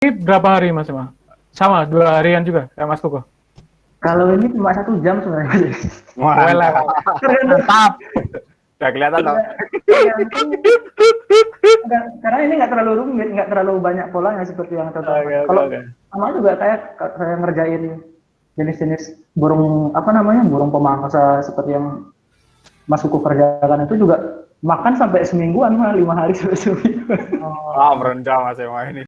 Ini berapa hari Mas Emma? Sama 2 harian juga kayak Mas Koko. Kalau ini cuma 1 jam sebenarnya. Mantap. Udah kelihatan loh. Karena ini nggak terlalu rumit, nggak terlalu banyak polanya seperti yang contoh. Kalau sama juga saya ngerjain jenis-jenis burung burung pemangsa seperti yang Mas Kuku kerjakan itu juga makan sampai semingguan, 5 hari sampai seminggu. Merendah Mas Emma ini.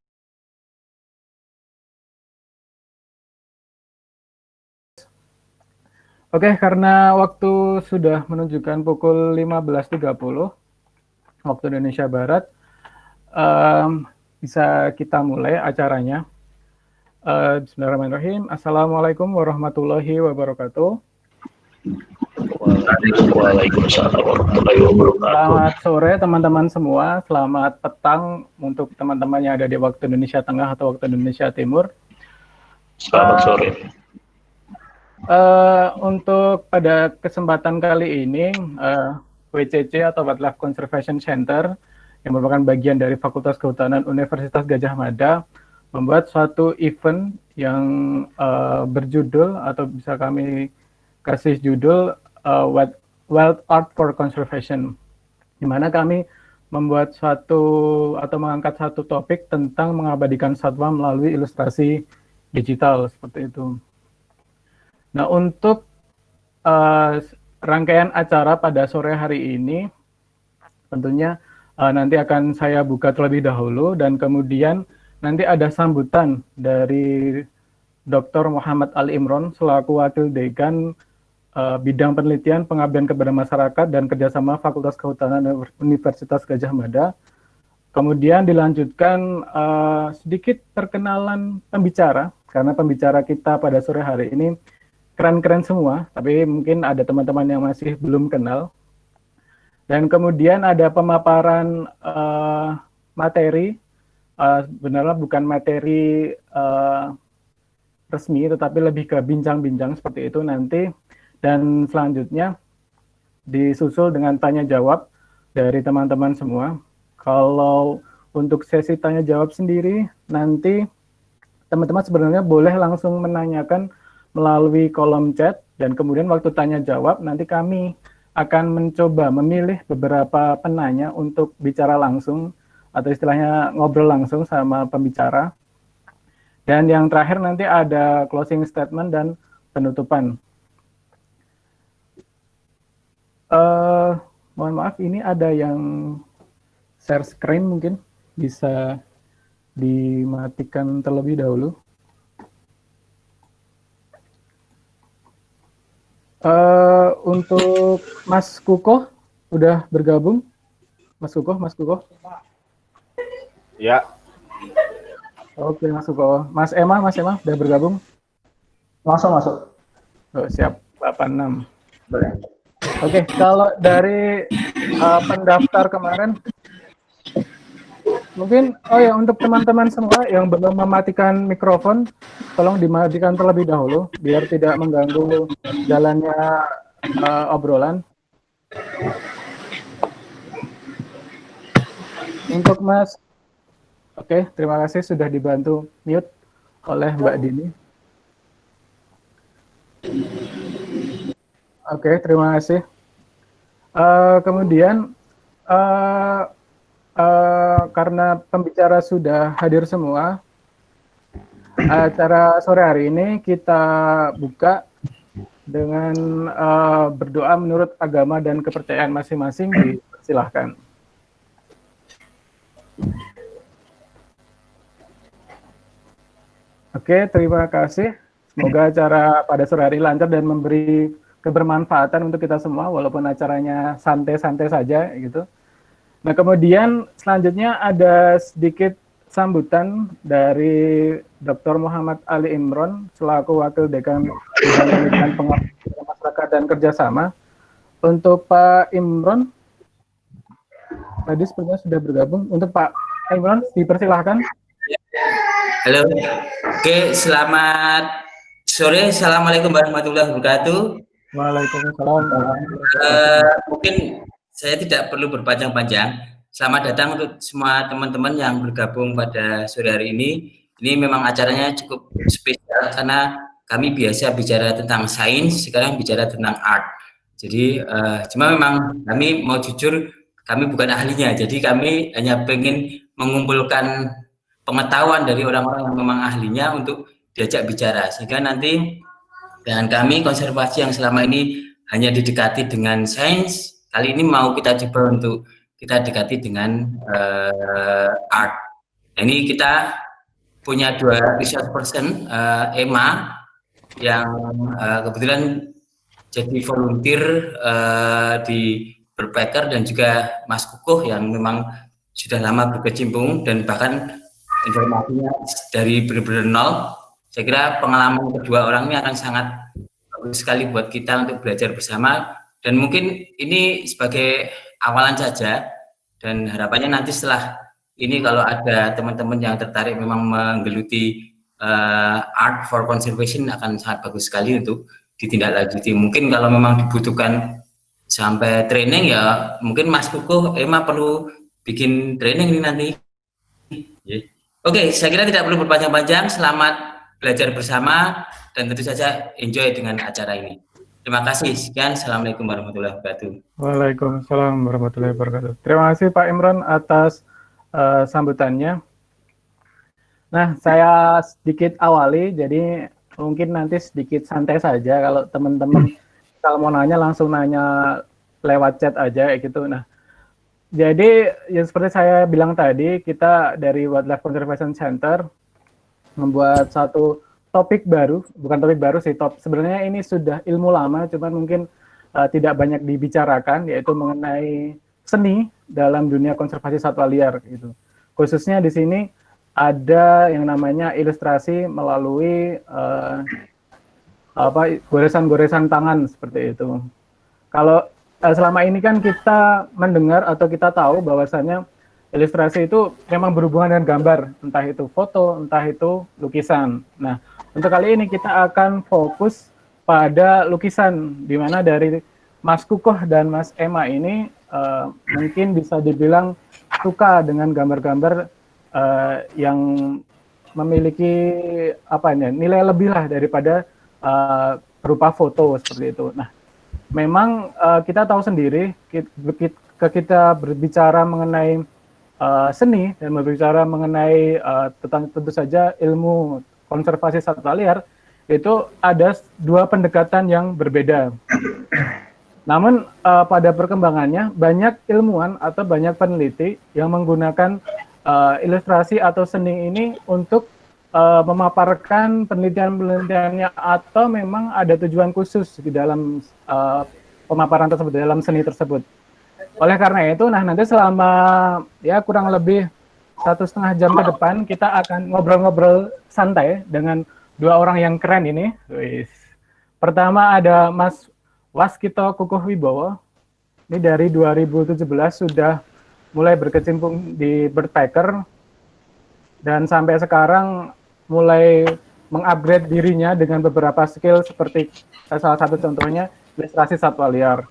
Oke, karena waktu sudah menunjukkan pukul 15.30 waktu Indonesia Barat, bisa kita mulai acaranya. Bismillahirrahmanirrahim. Assalamualaikum warahmatullahi wabarakatuh. Waalaikumsalam warahmatullahi wabarakatuh. Selamat sore teman-teman semua. Selamat petang untuk teman-teman yang ada di waktu Indonesia Tengah atau waktu Indonesia Timur. Selamat sore. Untuk pada kesempatan kali ini, WCC atau Wildlife Conservation Center yang merupakan bagian dari Fakultas Kehutanan Universitas Gadjah Mada membuat suatu event yang berjudul atau bisa kami kasih judul Wild Art for Conservation, di mana kami membuat suatu atau mengangkat satu topik tentang mengabadikan satwa melalui ilustrasi digital seperti itu. Nah, untuk rangkaian acara pada sore hari ini, tentunya nanti akan saya buka terlebih dahulu, dan kemudian nanti ada sambutan dari Dr. Muhammad Ali Imron selaku Wakil Dekan Bidang Penelitian Pengabdian kepada Masyarakat dan Kerjasama Fakultas Kehutanan Universitas Gadjah Mada. Kemudian dilanjutkan sedikit perkenalan pembicara, karena pembicara kita pada sore hari ini keren-keren semua, tapi mungkin ada teman-teman yang masih belum kenal. Dan kemudian ada pemaparan materi, sebenarnya bukan materi resmi, tetapi lebih ke bincang-bincang seperti itu nanti. Dan selanjutnya disusul dengan tanya-jawab dari teman-teman semua. Kalau untuk sesi tanya-jawab sendiri, nanti teman-teman sebenarnya boleh langsung menanyakan melalui kolom chat, dan kemudian waktu tanya jawab nanti kami akan mencoba memilih beberapa penanya untuk bicara langsung atau istilahnya ngobrol langsung sama pembicara. Dan yang terakhir nanti ada closing statement dan penutupan. Mohon maaf, ini ada yang share screen, mungkin bisa dimatikan terlebih dahulu. Untuk Mas Kuko udah bergabung, Mas Kuko. Ya. Oke, Mas Kuko. Mas Emma udah bergabung? Masuk. Oh, siap, 86. Boleh. Oke, kalau dari pendaftar kemarin, mungkin untuk teman-teman semua yang belum mematikan mikrofon, tolong dimatikan terlebih dahulu biar tidak mengganggu jalannya obrolan. Untuk Mas, oke, terima kasih sudah dibantu mute oleh Mbak Dini. Oke, terima kasih. Kemudian karena pembicara sudah hadir semua, acara sore hari ini kita buka dengan berdoa menurut agama dan kepercayaan masing-masing. Dipersilahkan. Oke, terima kasih. Semoga acara pada sore hari lancar dan memberi kebermanfaatan untuk kita semua, walaupun acaranya santai-santai saja gitu. Nah, kemudian selanjutnya ada sedikit sambutan dari Dr. Muhammad Ali Imron selaku Wakil Dekan Bidang Penelitian Pengabdian Masyarakat dan Kerjasama. Untuk Pak Imron, tadi sepertinya sudah bergabung. Untuk Pak Imron, dipersilahkan. Halo, oke, selamat sore. Assalamualaikum warahmatullahi wabarakatuh. Waalaikumsalam. Mungkin saya tidak perlu berpanjang-panjang. Selamat datang untuk semua teman-teman yang bergabung pada sore hari ini. ini memang acaranya cukup spesial karena kami biasa bicara tentang sains, sekarang bicara tentang art. Jadi cuma memang kami mau jujur, kami bukan ahlinya, jadi kami hanya pengen mengumpulkan pengetahuan dari orang-orang yang memang ahlinya untuk diajak bicara, sehingga nanti dengan kami konservasi yang selama ini hanya didekati dengan sains, kali ini mau kita coba untuk kita dekati dengan art. Nah, ini kita punya 2 research person, Emma yang kebetulan jadi volunteer di Berpacker, dan juga Mas Kukuh yang memang sudah lama berkecimpung dan bahkan informasinya dari benar-benar nol. Saya kira pengalaman kedua orang ini akan sangat bagus sekali buat kita untuk belajar bersama, dan mungkin ini sebagai awalan saja, dan harapannya nanti setelah ini kalau ada teman-teman yang tertarik memang menggeluti art for conservation akan sangat bagus sekali untuk ditindaklanjuti. Mungkin kalau memang dibutuhkan sampai training ya mungkin Mas Kukuh, Emma perlu bikin training ini nanti. Oke, saya kira tidak perlu berpanjang-panjang. Selamat belajar bersama dan tentu saja enjoy dengan acara ini. Terima kasih. Sekian. Assalamualaikum warahmatullahi wabarakatuh. Waalaikumsalam warahmatullahi wabarakatuh. Terima kasih Pak Imran atas sambutannya. Nah, saya sedikit awali, jadi mungkin nanti sedikit santai saja. Kalau teman-teman kalau mau nanya langsung nanya lewat chat aja gitu. Nah, jadi yang seperti saya bilang tadi, kita dari Wildlife Conservation Center membuat satu topik baru, bukan topik baru sih, sebenarnya ini sudah ilmu lama, cuman mungkin tidak banyak dibicarakan, yaitu mengenai seni dalam dunia konservasi satwa liar gitu. Khususnya di sini ada yang namanya ilustrasi melalui goresan-goresan tangan seperti itu. Kalau selama ini kan kita mendengar atau kita tahu bahwasannya ilustrasi itu memang berhubungan dengan gambar, entah itu foto, entah itu lukisan. Nah, untuk kali ini kita akan fokus pada lukisan, di mana dari Mas Kukuh dan Mas Emma ini mungkin bisa dibilang suka dengan gambar-gambar yang memiliki nilai lebih lah daripada berupa foto seperti itu. Nah, memang kita tahu sendiri kita berbicara mengenai seni dan berbicara mengenai tentu saja ilmu konservasi satwa liar, itu ada 2 pendekatan yang berbeda. Namun pada perkembangannya banyak ilmuwan atau banyak peneliti yang menggunakan ilustrasi atau seni ini untuk memaparkan penelitian-penelitiannya, atau memang ada tujuan khusus di dalam pemaparan tersebut, dalam seni tersebut. Oleh karena itu, nah nanti selama ya kurang lebih 1,5 jam ke depan kita akan ngobrol-ngobrol santai dengan 2 orang yang keren ini. Pertama ada Mas Waskito Kukuh Wibowo. Ini dari 2017 sudah mulai berkecimpung di Birdpacker dan sampai sekarang mulai mengupgrade dirinya dengan beberapa skill seperti salah satu contohnya ilustrasi satwa liar.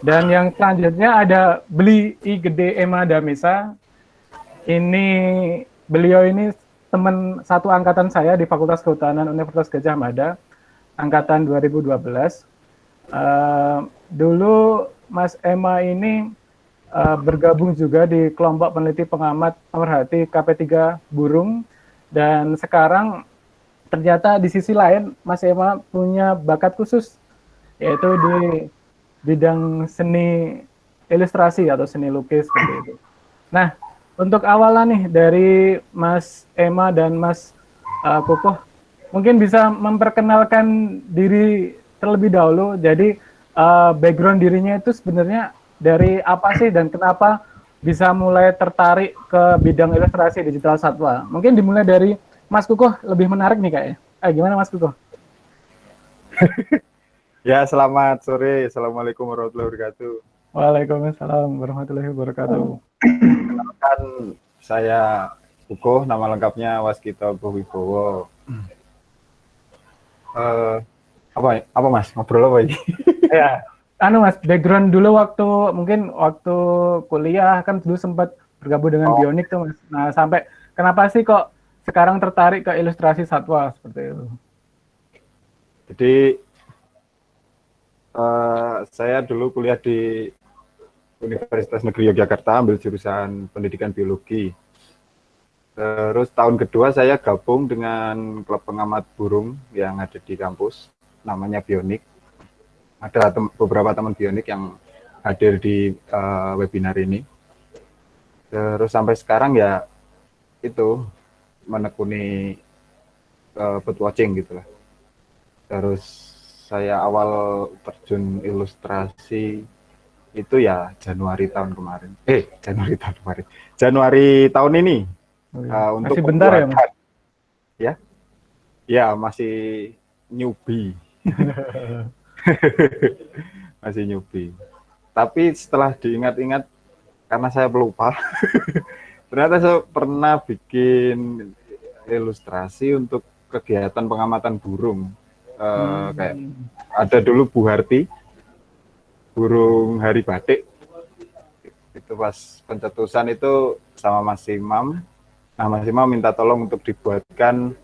Dan yang selanjutnya ada Beli I Gede Emma Damisa. Beliau ini teman satu angkatan saya di Fakultas Kehutanan Universitas Gadjah Mada, angkatan 2012. Dulu Mas Emma ini bergabung juga di kelompok peneliti pengamat pemerhati KP3 burung, dan sekarang ternyata di sisi lain Mas Emma punya bakat khusus, yaitu di bidang seni ilustrasi atau seni lukis seperti itu. Nah, untuk awalan nih dari Mas Emma dan Mas Kukuh, mungkin bisa memperkenalkan diri terlebih dahulu. Jadi background dirinya itu sebenarnya dari apa sih dan kenapa bisa mulai tertarik ke bidang ilustrasi digital satwa? Mungkin dimulai dari Mas Kukuh, lebih menarik nih kayaknya. Gimana Mas Kukuh? Ya, selamat sore. Assalamualaikum warahmatullahi wabarakatuh. Waalaikumsalam warahmatullahi wabarakatuh. Kenalkan, saya Kukuh, nama lengkapnya Waskito Wibowo. Apa Mas? Ngobrol apa ini? Ya, Mas, background dulu waktu kuliah kan dulu sempat bergabung dengan Bionik tuh Mas. Nah, sampai kenapa sih kok sekarang tertarik ke ilustrasi satwa seperti itu? Jadi saya dulu kuliah di Universitas Negeri Yogyakarta, ambil jurusan pendidikan biologi. Terus tahun kedua saya gabung dengan klub pengamat burung yang ada di kampus, namanya Bionik. Ada beberapa teman Bionik yang hadir di webinar ini. Terus sampai sekarang ya itu menekuni bird watching gitulah. Terus saya awal terjun ilustrasi itu ya Januari tahun ini untuk masih bentar ya, Mas? Ya masih newbie. Masih newbie. Tapi setelah diingat-ingat, karena saya pelupa, ternyata saya pernah bikin ilustrasi untuk kegiatan pengamatan burung. Kayak ada dulu Buharti, burung hari batik. Itu pas pencetusan itu sama Mas Imam. Nah, Mas Imam minta tolong untuk dibuatkan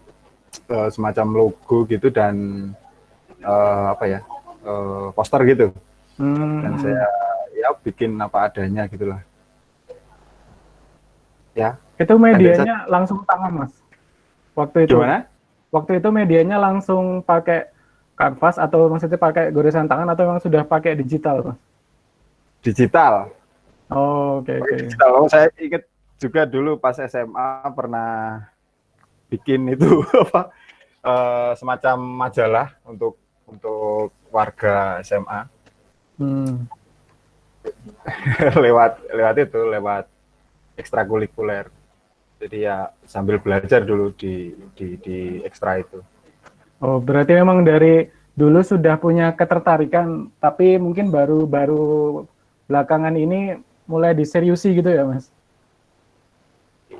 semacam logo gitu dan poster gitu. Dan saya ya bikin apa adanya gitulah. Ya. Itu medianya langsung tangan, Mas. Waktu itu. Gimana? Waktu itu medianya langsung pakai kanvas atau maksudnya pakai goresan tangan atau memang sudah pakai digital, Mas? Digital. Oh, oke. Digital. Oh, saya ingat juga dulu pas SMA pernah bikin itu semacam majalah untuk warga SMA. lewat ekstrakurikuler. Jadi ya sambil belajar dulu di ekstra itu. Oh, berarti memang dari dulu sudah punya ketertarikan, tapi mungkin baru belakangan ini mulai diseriusi gitu ya, Mas?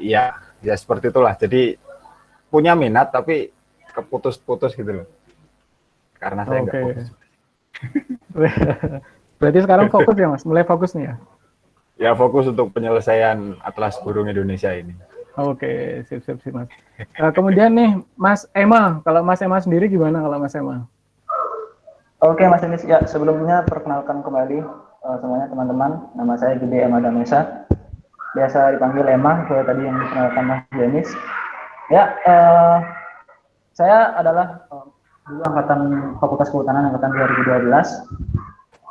Iya, ya seperti itulah. Jadi punya minat tapi keputus-putus gitu loh. Karena saya nggak fokus. Berarti sekarang fokus ya, Mas? Mulai fokus nih ya? Ya fokus untuk penyelesaian Atlas Burung Indonesia ini. Oke, sip Mas. Kemudian nih, Mas Ema. Kalau Mas Ema sendiri gimana kalau Mas Ema? Oke, Mas Denis. Ya, sebelumnya perkenalkan kembali semuanya teman-teman. Nama saya Gede Ema Damesa. Biasa dipanggil Ema, seperti tadi yang dikenalkan Mas Denis. Ya, saya adalah dulu angkatan Fakultas Kehutanan angkatan 2012.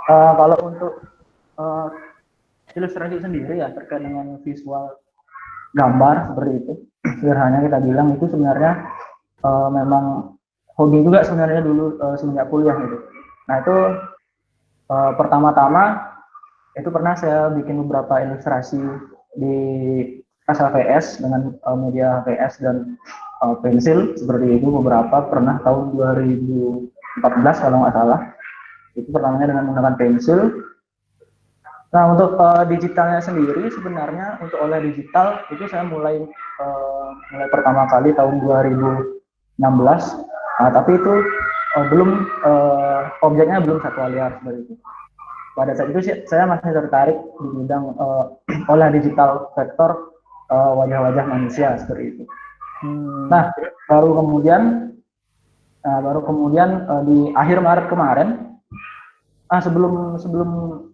Kalau untuk ilustrasi sendiri ya terkait dengan visual gambar seperti itu, sederhananya kita bilang itu sebenarnya memang hobi juga sebenarnya dulu semenjak kuliah gitu. Nah itu pertama-tama itu pernah saya bikin beberapa ilustrasi di Asal VS dengan media VS dan pensil seperti itu, beberapa pernah tahun 2014 kalau nggak salah, itu pertamanya dengan menggunakan pensil. Nah untuk digitalnya sendiri sebenarnya untuk oleh digital itu saya mulai pertama kali tahun 2016. Nah tapi itu belum objeknya belum satwa liar seperti itu. Pada saat itu saya masih tertarik di bidang oleh digital vektor wajah-wajah manusia seperti itu. Nah baru kemudian di akhir Maret kemarin, sebelum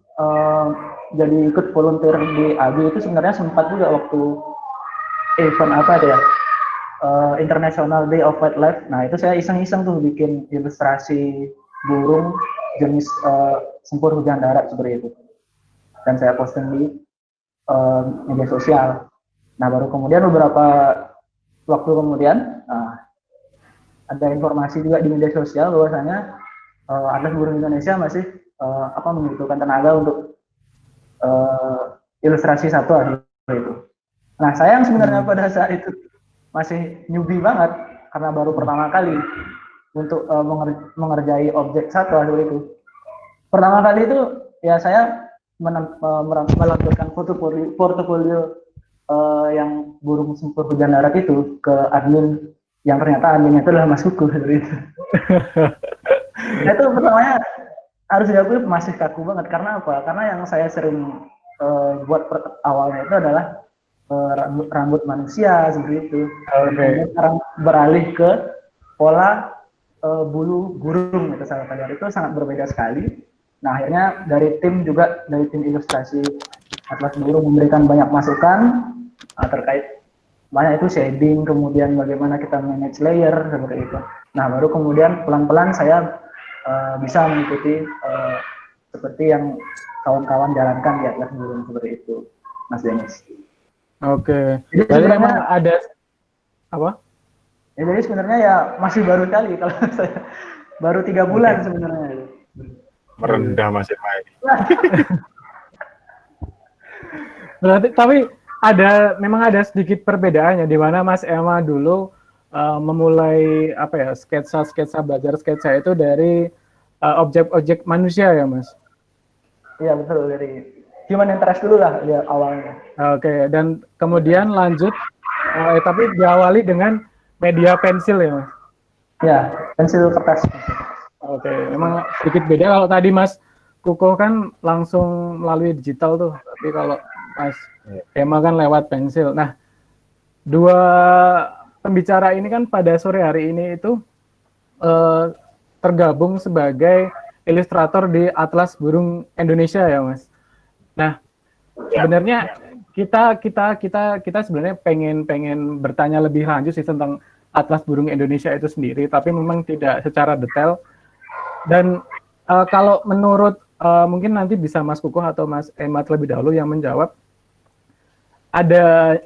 jadi ikut volunteer di AG itu sebenarnya sempat juga waktu event International Day of Wildlife. Nah itu saya iseng-iseng tuh bikin ilustrasi burung jenis sempur hujan darat seperti itu, dan saya posting di media sosial. Nah baru kemudian beberapa waktu kemudian ada informasi juga di media sosial bahwasanya Atlas Burung Indonesia masih membutuhkan tenaga untuk ilustrasi satwa itu. Nah sayang sebenarnya pada saat itu masih newbie banget karena baru pertama kali untuk mengerjai objek satwa itu. Pertama kali itu ya saya melampirkan portofolio yang burung sempur hujan darat itu ke admin, yang ternyata adminnya itu adalah Mas Kuku seperti itu. Nah, itu pertamanya harus diakui masih kaku banget. Karena apa? Karena yang saya sering buat awalnya itu adalah rambut manusia seperti itu. Oke. Sekarang beralih ke pola bulu burung itu salah satu, itu sangat berbeda sekali. Nah akhirnya dari tim ilustrasi Atlas Burung memberikan banyak masukan terkait banyak itu shading, kemudian bagaimana kita manage layer seperti itu. Nah baru kemudian pelan-pelan saya bisa mengikuti seperti yang kawan-kawan jalankan di Atlas Burung seperti itu, Mas Dennis. Oke. Jadi memang ada apa? Ya, jadi sebenarnya ya masih baru kali kalau saya baru 3 bulan sebenarnya. Merendah masih main. Berarti tapi memang ada sedikit perbedaannya di mana Mas Emma dulu memulai sketsa belajar sketsa itu dari objek-objek manusia ya Mas. Iya betul, dari human interest dulu lah ya awalnya. Oke, dan kemudian lanjut tapi diawali dengan media pensil ya Mas. Ya, pensil kertas. Oke, memang sedikit beda. Kalau tadi Mas Kuko kan langsung melalui digital tuh, tapi kalau Mas Emma kan lewat pensil. Nah, dua pembicara ini kan pada sore hari ini itu tergabung sebagai ilustrator di Atlas Burung Indonesia ya Mas. Nah, sebenarnya kita sebenarnya pengen bertanya lebih lanjut sih tentang Atlas Burung Indonesia itu sendiri, tapi memang tidak secara detail. Dan kalau menurut mungkin nanti bisa Mas Kukuh atau Mas Emma terlebih dahulu yang menjawab,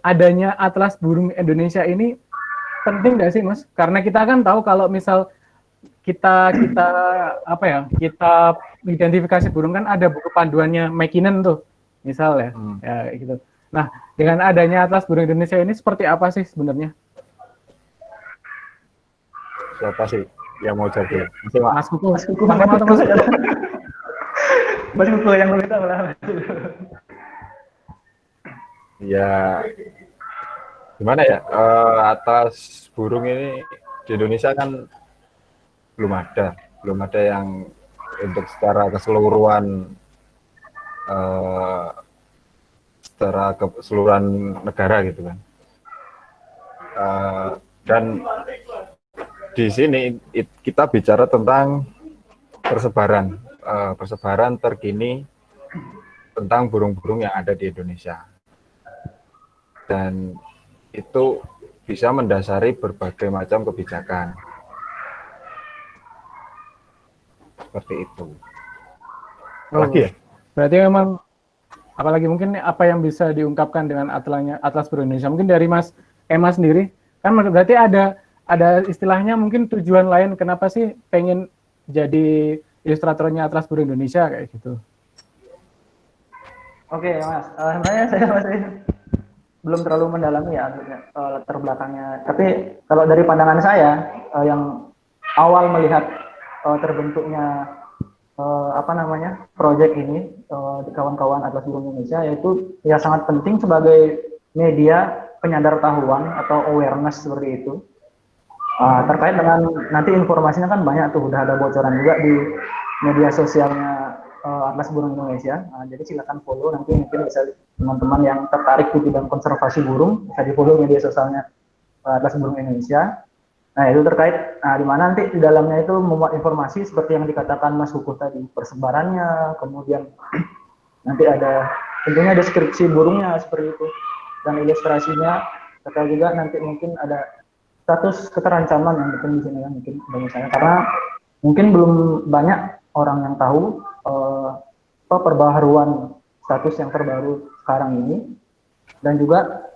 adanya Atlas Burung Indonesia ini penting nggak sih Mas? Karena kita kan tahu kalau misal kita identifikasi burung kan ada buku panduannya McKinnon tuh, misal ya gitu. Nah, dengan adanya Atlas Burung Indonesia ini seperti apa sih sebenarnya? Siapa sih yang mau jadi? Mas Kuku. Mas Kuku yang lebih tahu lah. Ya, gimana ya? Atlas burung ini di Indonesia kan belum ada yang untuk secara keseluruhan negara gitu kan. Dan di sini kita bicara tentang persebaran terkini tentang burung-burung yang ada di Indonesia, dan itu bisa mendasari berbagai macam kebijakan seperti itu. Lagi ya? Berarti memang apalagi mungkin apa yang bisa diungkapkan dengan Atlas Burung Indonesia, mungkin dari Mas Emma sendiri kan berarti ada istilahnya mungkin tujuan lain kenapa sih pengen jadi ilustratornya Atlas Burung Indonesia kayak gitu. Oke Mas, sebenarnya saya masih belum terlalu mendalami ya latar belakangnya. Tapi kalau dari pandangan saya yang awal melihat terbentuknya proyek ini di kawan-kawan Atlas Burung Indonesia, yaitu ya sangat penting sebagai media penyadar tahuan atau awareness seperti itu. Terkait dengan nanti informasinya kan banyak tuh, udah ada bocoran juga di media sosialnya Atlas Burung Indonesia. Jadi silakan follow, nanti mungkin bisa teman-teman yang tertarik di bidang konservasi burung bisa di follow media sosialnya Atlas Burung Indonesia. Nah itu terkait, di mana nanti di dalamnya itu memuat informasi seperti yang dikatakan Mas Kukuh tadi, persebarannya, kemudian nanti ada tentunya deskripsi burungnya seperti itu, dan ilustrasinya, serta juga nanti mungkin ada status keterancaman yang penting di sini ya, mungkin bagi saya, karena mungkin belum banyak orang yang tahu perbaharuan status yang terbaru sekarang ini, dan juga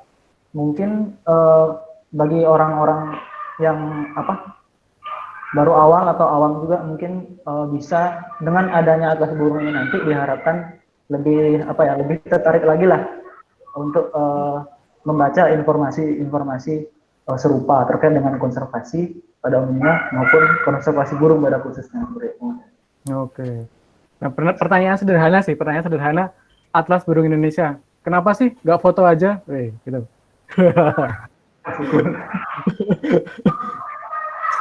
mungkin bagi orang-orang yang baru awal atau awam juga mungkin bisa dengan adanya Atlas Burung ini nanti diharapkan lebih lebih tertarik lagi lah untuk membaca informasi serupa terkait dengan konservasi pada umumnya maupun konservasi burung pada khususnya. Oke. Nah, pertanyaan sederhana, Atlas Burung Indonesia, kenapa sih nggak foto aja? Gitu.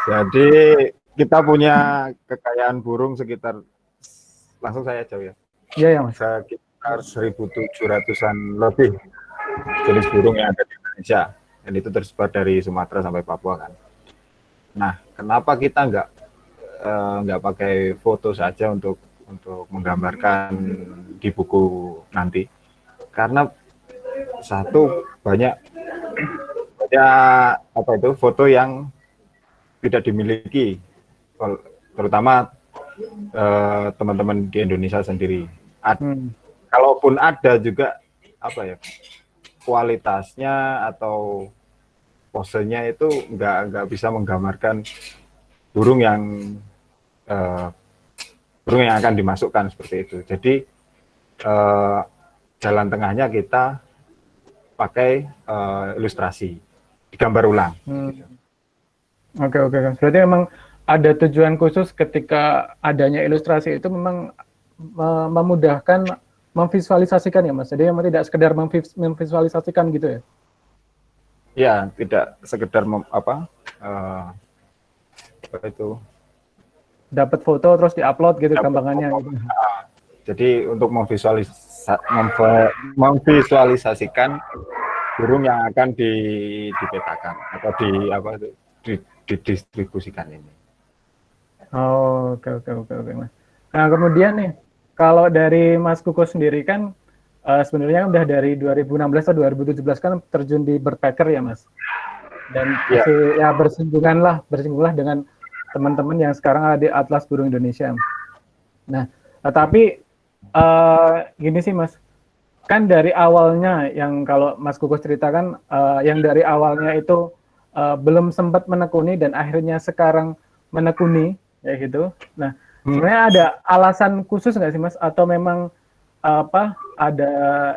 Jadi kita punya kekayaan burung sekitar, langsung saya jauh ya. Iya ya Mas. Sekitar 1.700-an lebih jenis burung yang ada di Indonesia, dan itu tersebar dari Sumatera sampai Papua kan. Nah, kenapa kita nggak pakai foto saja untuk menggambarkan di buku nanti? Karena satu banyak apa itu foto yang tidak dimiliki, terutama teman-teman di Indonesia sendiri. Kalaupun ada juga apa ya, kualitasnya atau posenya itu nggak bisa menggambarkan burung yang akan dimasukkan seperti itu. Jadi jalan tengahnya kita pakai ilustrasi, digambar ulang. Oke. Berarti memang ada tujuan khusus ketika adanya ilustrasi itu memang memudahkan memvisualisasikan ya Mas. Jadi memang tidak sekedar memvisualisasikan gitu ya? Ya, tidak sekedar apa itu. Dapat foto terus diupload gitu gampangannya. Gitu. Jadi untuk memvisualisasikan burung yang akan dipetakan atau didistribusikan ini. Oh, oke Mas. Nah, kemudian nih, kalau dari Mas Kuko sendiri kan sebenarnya udah dari 2016 atau 2017 kan terjun di Birdpacker ya Mas. Dan masih ya bersinggungan lah dengan teman-teman yang sekarang ada di Atlas Burung Indonesia. Nah, tapi gini sih Mas, kan dari awalnya yang kalau Mas Kuko ceritakan yang dari awalnya itu belum sempat menekuni dan akhirnya sekarang menekuni ya gitu. Nah, sebenarnya ada alasan khusus nggak sih Mas, atau memang ada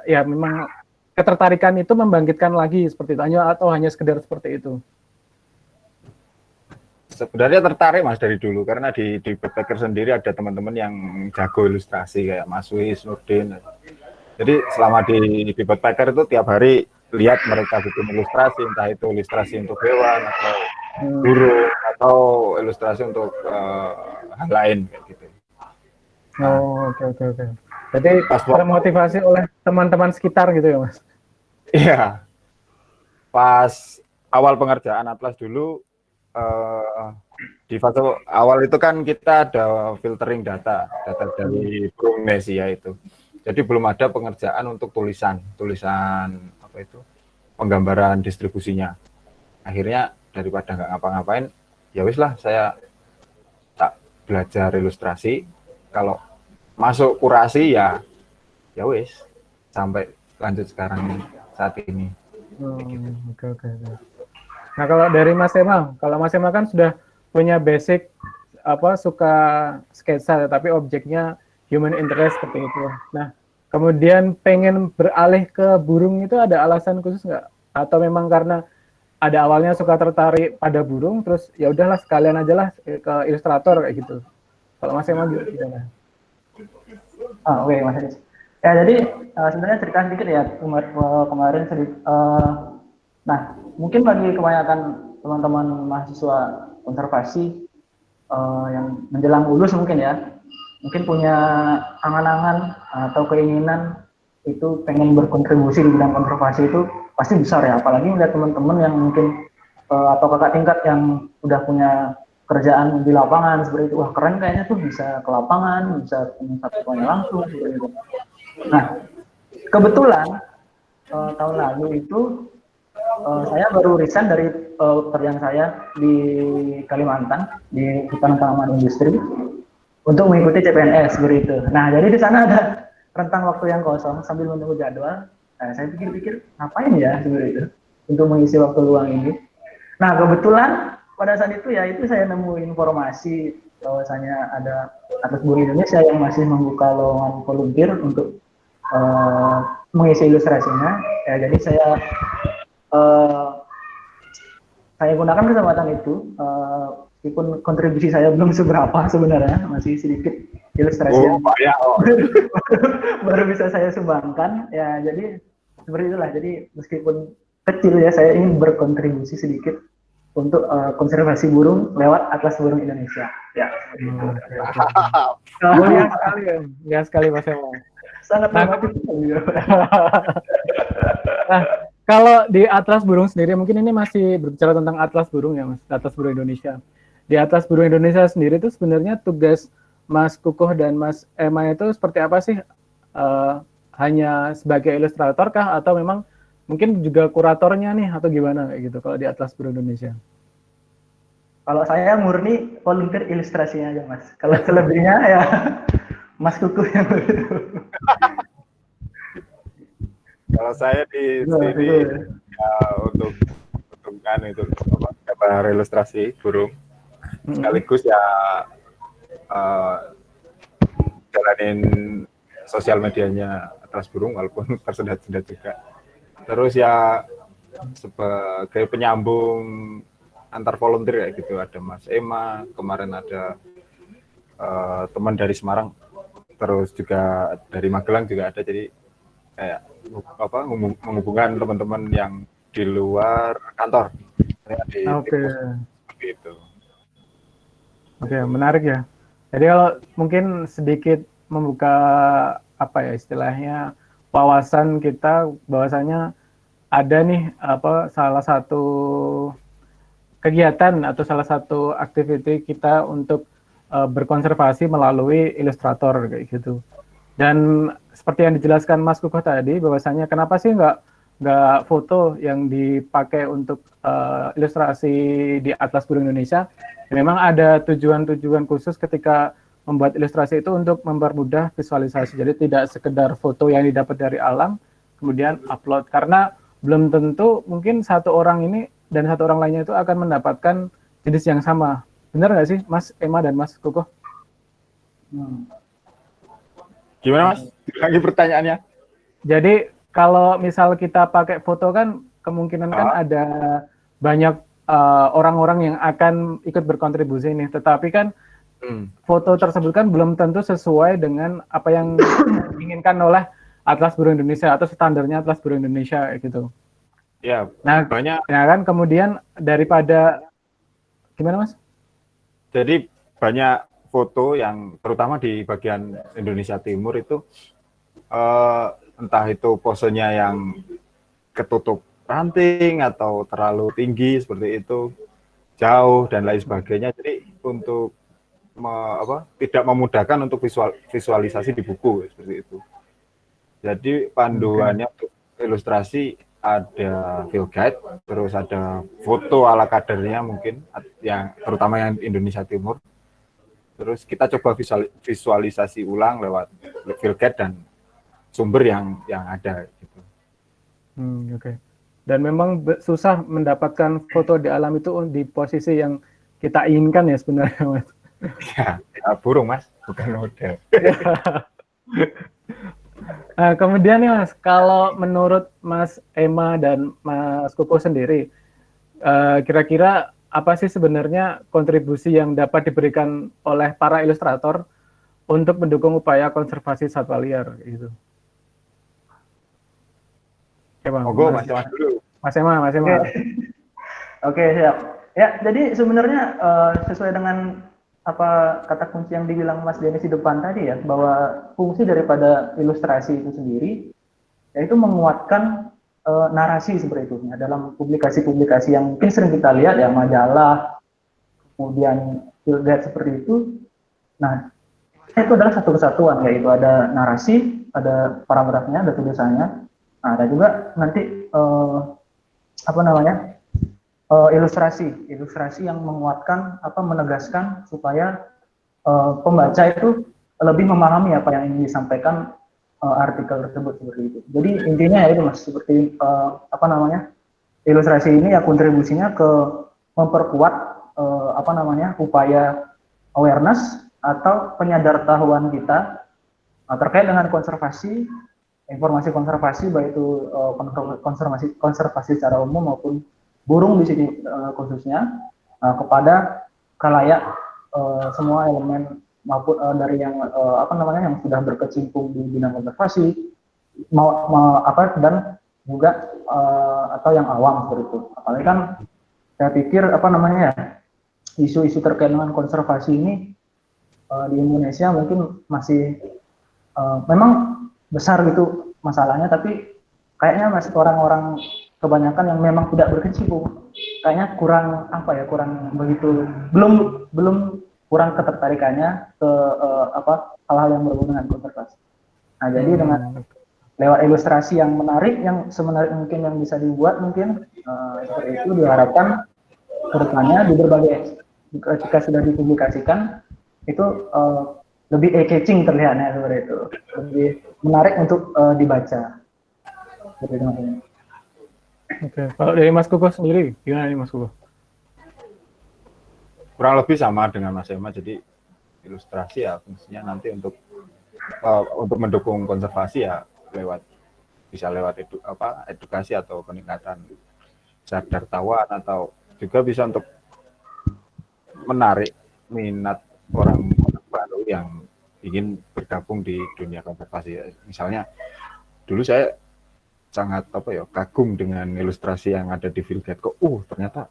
ya memang ketertarikan itu membangkitkan lagi seperti itu atau hanya sekedar seperti itu? Sebenarnya tertarik Mas dari dulu, karena di Birdpacker sendiri ada teman-teman yang jago ilustrasi kayak Mas Wis, Nurdin. Jadi selama di Birdpacker itu tiap hari lihat mereka bikin ilustrasi, entah itu ilustrasi untuk hewan atau burung atau ilustrasi untuk hal lain kayak gitu. Oh, oke. Jadi termotivasi oleh teman-teman sekitar gitu ya Mas? Iya. Pas awal pengerjaan Atlas dulu, di fase awal itu kan kita ada filtering data dari burung Nesia itu. Jadi belum ada pengerjaan untuk tulisan apa itu, penggambaran distribusinya. Akhirnya daripada nggak ngapa-ngapain, ya wis lah saya tak belajar ilustrasi. Kalau masuk kurasi ya wis sampai lanjut sekarang saat ini. Oke. Nah, kalau dari Mas Ema, kan sudah punya basic suka sketsa tapi objeknya human interest seperti itu. Nah, kemudian pengen beralih ke burung itu ada alasan khusus nggak? Atau memang karena ada awalnya suka tertarik pada burung, terus ya udahlah sekalian aja lah ke ilustrator kayak gitu. Kalau Mas Ema gimana? Oke, Mas Adis. Ya, jadi sebenarnya cerita sedikit ya kemarin sedikit. Nah, mungkin bagi kebanyakan teman-teman mahasiswa konservasi yang menjelang lulus mungkin punya angan-angan atau keinginan itu pengen berkontribusi di bidang konservasi itu pasti besar ya, apalagi melihat teman-teman yang mungkin atau kakak tingkat yang udah punya kerjaan di lapangan seperti itu, wah keren kayaknya tuh bisa ke lapangan, bisa satwanya langsung seperti itu. Nah, kebetulan tahun lalu itu saya baru resign dari pekerjaan saya di Kalimantan di Hutan Tanaman Industri untuk mengikuti CPNS seperti itu. Nah, jadi di sana ada rentang waktu yang kosong sambil menunggu jadwal. Nah, saya pikir-pikir ngapain ya seperti itu untuk mengisi waktu luang ini. Nah, kebetulan pada saat itu saya nemu informasi bahwasanya ada Atlas Burung Indonesia yang masih membuka lowongan volunteer untuk mengisi ilustrasinya. Ya, jadi saya gunakan kesempatan itu, meskipun kontribusi saya belum seberapa sebenarnya, masih sedikit ilustrasi baru bisa saya sumbangkan. Ya, jadi seperti itulah. Jadi meskipun kecil ya, saya ingin berkontribusi sedikit untuk konservasi burung lewat Atlas Burung Indonesia. Ya. Mulia sekali ya, mulia sekali Mas Ema. Sangat terima kasih. Nah, kalau di Atlas Burung sendiri, mungkin ini masih berbicara tentang Atlas Burung ya, Mas, Atlas Burung Indonesia. Di Atlas Burung Indonesia sendiri itu sebenarnya tugas Mas Kukuh dan Mas Emma itu seperti apa sih? Hanya sebagai ilustrator kah atau memang mungkin juga kuratornya nih atau gimana kayak gitu kalau di Atlas Burung Indonesia? Kalau saya murni volunteer ilustrasinya aja, Mas. Kalau selebihnya ya Mas Kukuh yang begitu. Kalau saya di sini ya, untuk kan itu gambar ilustrasi burung, sekaligus ya jalanin sosial medianya Atlas Burung walaupun tersendat-sendat juga. Terus ya sebagai penyambung antar volunteer kayak gitu, ada Mas Emma, kemarin ada teman dari Semarang, terus juga dari Magelang juga ada, jadi kayak menghubungkan teman-teman yang di luar kantor. Oke. Seperti itu. Oke, menarik ya. Jadi kalau mungkin sedikit membuka apa ya istilahnya wawasan kita bahwasanya ada nih salah satu kegiatan atau salah satu aktiviti kita untuk berkonservasi melalui ilustrator kayak gitu. Dan seperti yang dijelaskan Mas Kukuh tadi, bahwasanya kenapa sih nggak foto yang dipakai untuk ilustrasi di Atlas Burung Indonesia? Memang ada tujuan-tujuan khusus ketika membuat ilustrasi itu untuk mempermudah visualisasi. Jadi tidak sekedar foto yang didapat dari alam, kemudian upload. Karena belum tentu mungkin satu orang ini dan satu orang lainnya itu akan mendapatkan jenis yang sama. Benar nggak sih, Mas Emma dan Mas Kukuh? Gimana, Mas? Lagi pertanyaannya? Jadi kalau misal kita pakai foto kan kemungkinan kan ada banyak orang-orang yang akan ikut berkontribusi nih. Tetapi kan foto tersebut kan belum tentu sesuai dengan apa yang diinginkan oleh Atlas Burung Indonesia atau standarnya Atlas Burung Indonesia gitu. Ya, nah banyak. Ya kan kemudian daripada gimana, Mas? Jadi banyak foto yang terutama di bagian Indonesia Timur itu entah itu posenya yang ketutup ranting atau terlalu tinggi seperti itu, jauh dan lain sebagainya. Jadi untuk tidak memudahkan untuk visualisasi di buku seperti itu. Jadi panduannya untuk ilustrasi ada field guide, terus ada foto ala kadernya mungkin yang terutama yang Indonesia Timur. Terus kita coba visualisasi ulang lewat field guide dan sumber yang ada gitu. Oke. Dan memang susah mendapatkan foto di alam itu di posisi yang kita inginkan ya sebenarnya, Mas. Ya, burung, Mas, bukan model. Nah, kemudian nih, Mas, kalau menurut Mas Emma dan Mas Kukuh sendiri, kira-kira apa sih sebenarnya kontribusi yang dapat diberikan oleh para ilustrator untuk mendukung upaya konservasi satwa liar gitu? Mas Emma dulu. Mas Emma. Oke, siap. Ya, jadi sebenarnya sesuai dengan apa kata kunci yang dibilang Mas Denis di depan tadi ya, bahwa fungsi daripada ilustrasi itu sendiri yaitu menguatkan narasi seperti itu ya, dalam publikasi-publikasi yang mungkin sering kita lihat ya, majalah, kemudian field guide seperti itu. Nah, itu adalah satu kesatuan, yaitu ada narasi, ada paragrafnya, ada tulisannya. Nah, ada juga nanti ilustrasi yang menguatkan menegaskan supaya pembaca itu lebih memahami apa yang ingin disampaikan artikel tersebut seperti itu. Jadi intinya ya itu, Mas, seperti ilustrasi ini ya kontribusinya ke memperkuat upaya awareness atau penyadartahuan kita terkait dengan konservasi, informasi konservasi, baik itu konservasi secara umum maupun burung di sini khususnya kepada khalayak semua elemen maupun dari yang yang sudah berkecimpung di bidang konservasi dan juga atau yang awam seperti itu. Apalagi kan saya pikir isu-isu terkait dengan konservasi ini di Indonesia mungkin masih memang besar gitu masalahnya, tapi kayaknya masih orang-orang kebanyakan yang memang tidak berkecimpung, kayaknya kurang apa ya, kurang begitu, belum kurang ketertarikannya ke hal-hal yang berhubungan dengan konservasi. Nah, jadi dengan lewat ilustrasi yang menarik, yang semenarik mungkin yang bisa dibuat mungkin seperti itu diharapkan kedepannya di berbagai, ketika sudah dipublikasikan itu lebih eye-catching terlihatnya seperti itu, lebih menarik untuk dibaca. Seperti itu. Oke, kalau dari Mas Kukuh sendiri gimana nih Mas Kukuh? Kurang lebih sama dengan Mas Ema, jadi ilustrasi ya fungsinya nanti untuk mendukung konservasi ya bisa lewat edukasi atau peningkatan sadar tawan, atau juga bisa untuk menarik minat orang baru yang ingin bergabung di dunia konservasi. Misalnya dulu saya sangat kagum dengan ilustrasi yang ada di Phil Getko. Ternyata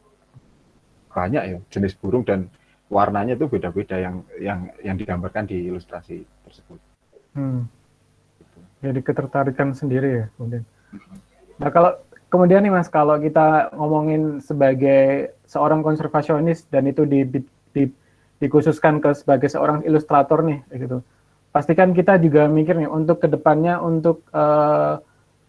banyak ya jenis burung dan warnanya itu beda-beda yang digambarkan di ilustrasi tersebut. Jadi ketertarikan sendiri ya kemudian. Nah, kalau kemudian nih Mas, kalau kita ngomongin sebagai seorang konservasionis dan itu dikhususkan sebagai seorang ilustrator nih gitu. Pastikan kita juga mikir nih untuk kedepannya, untuk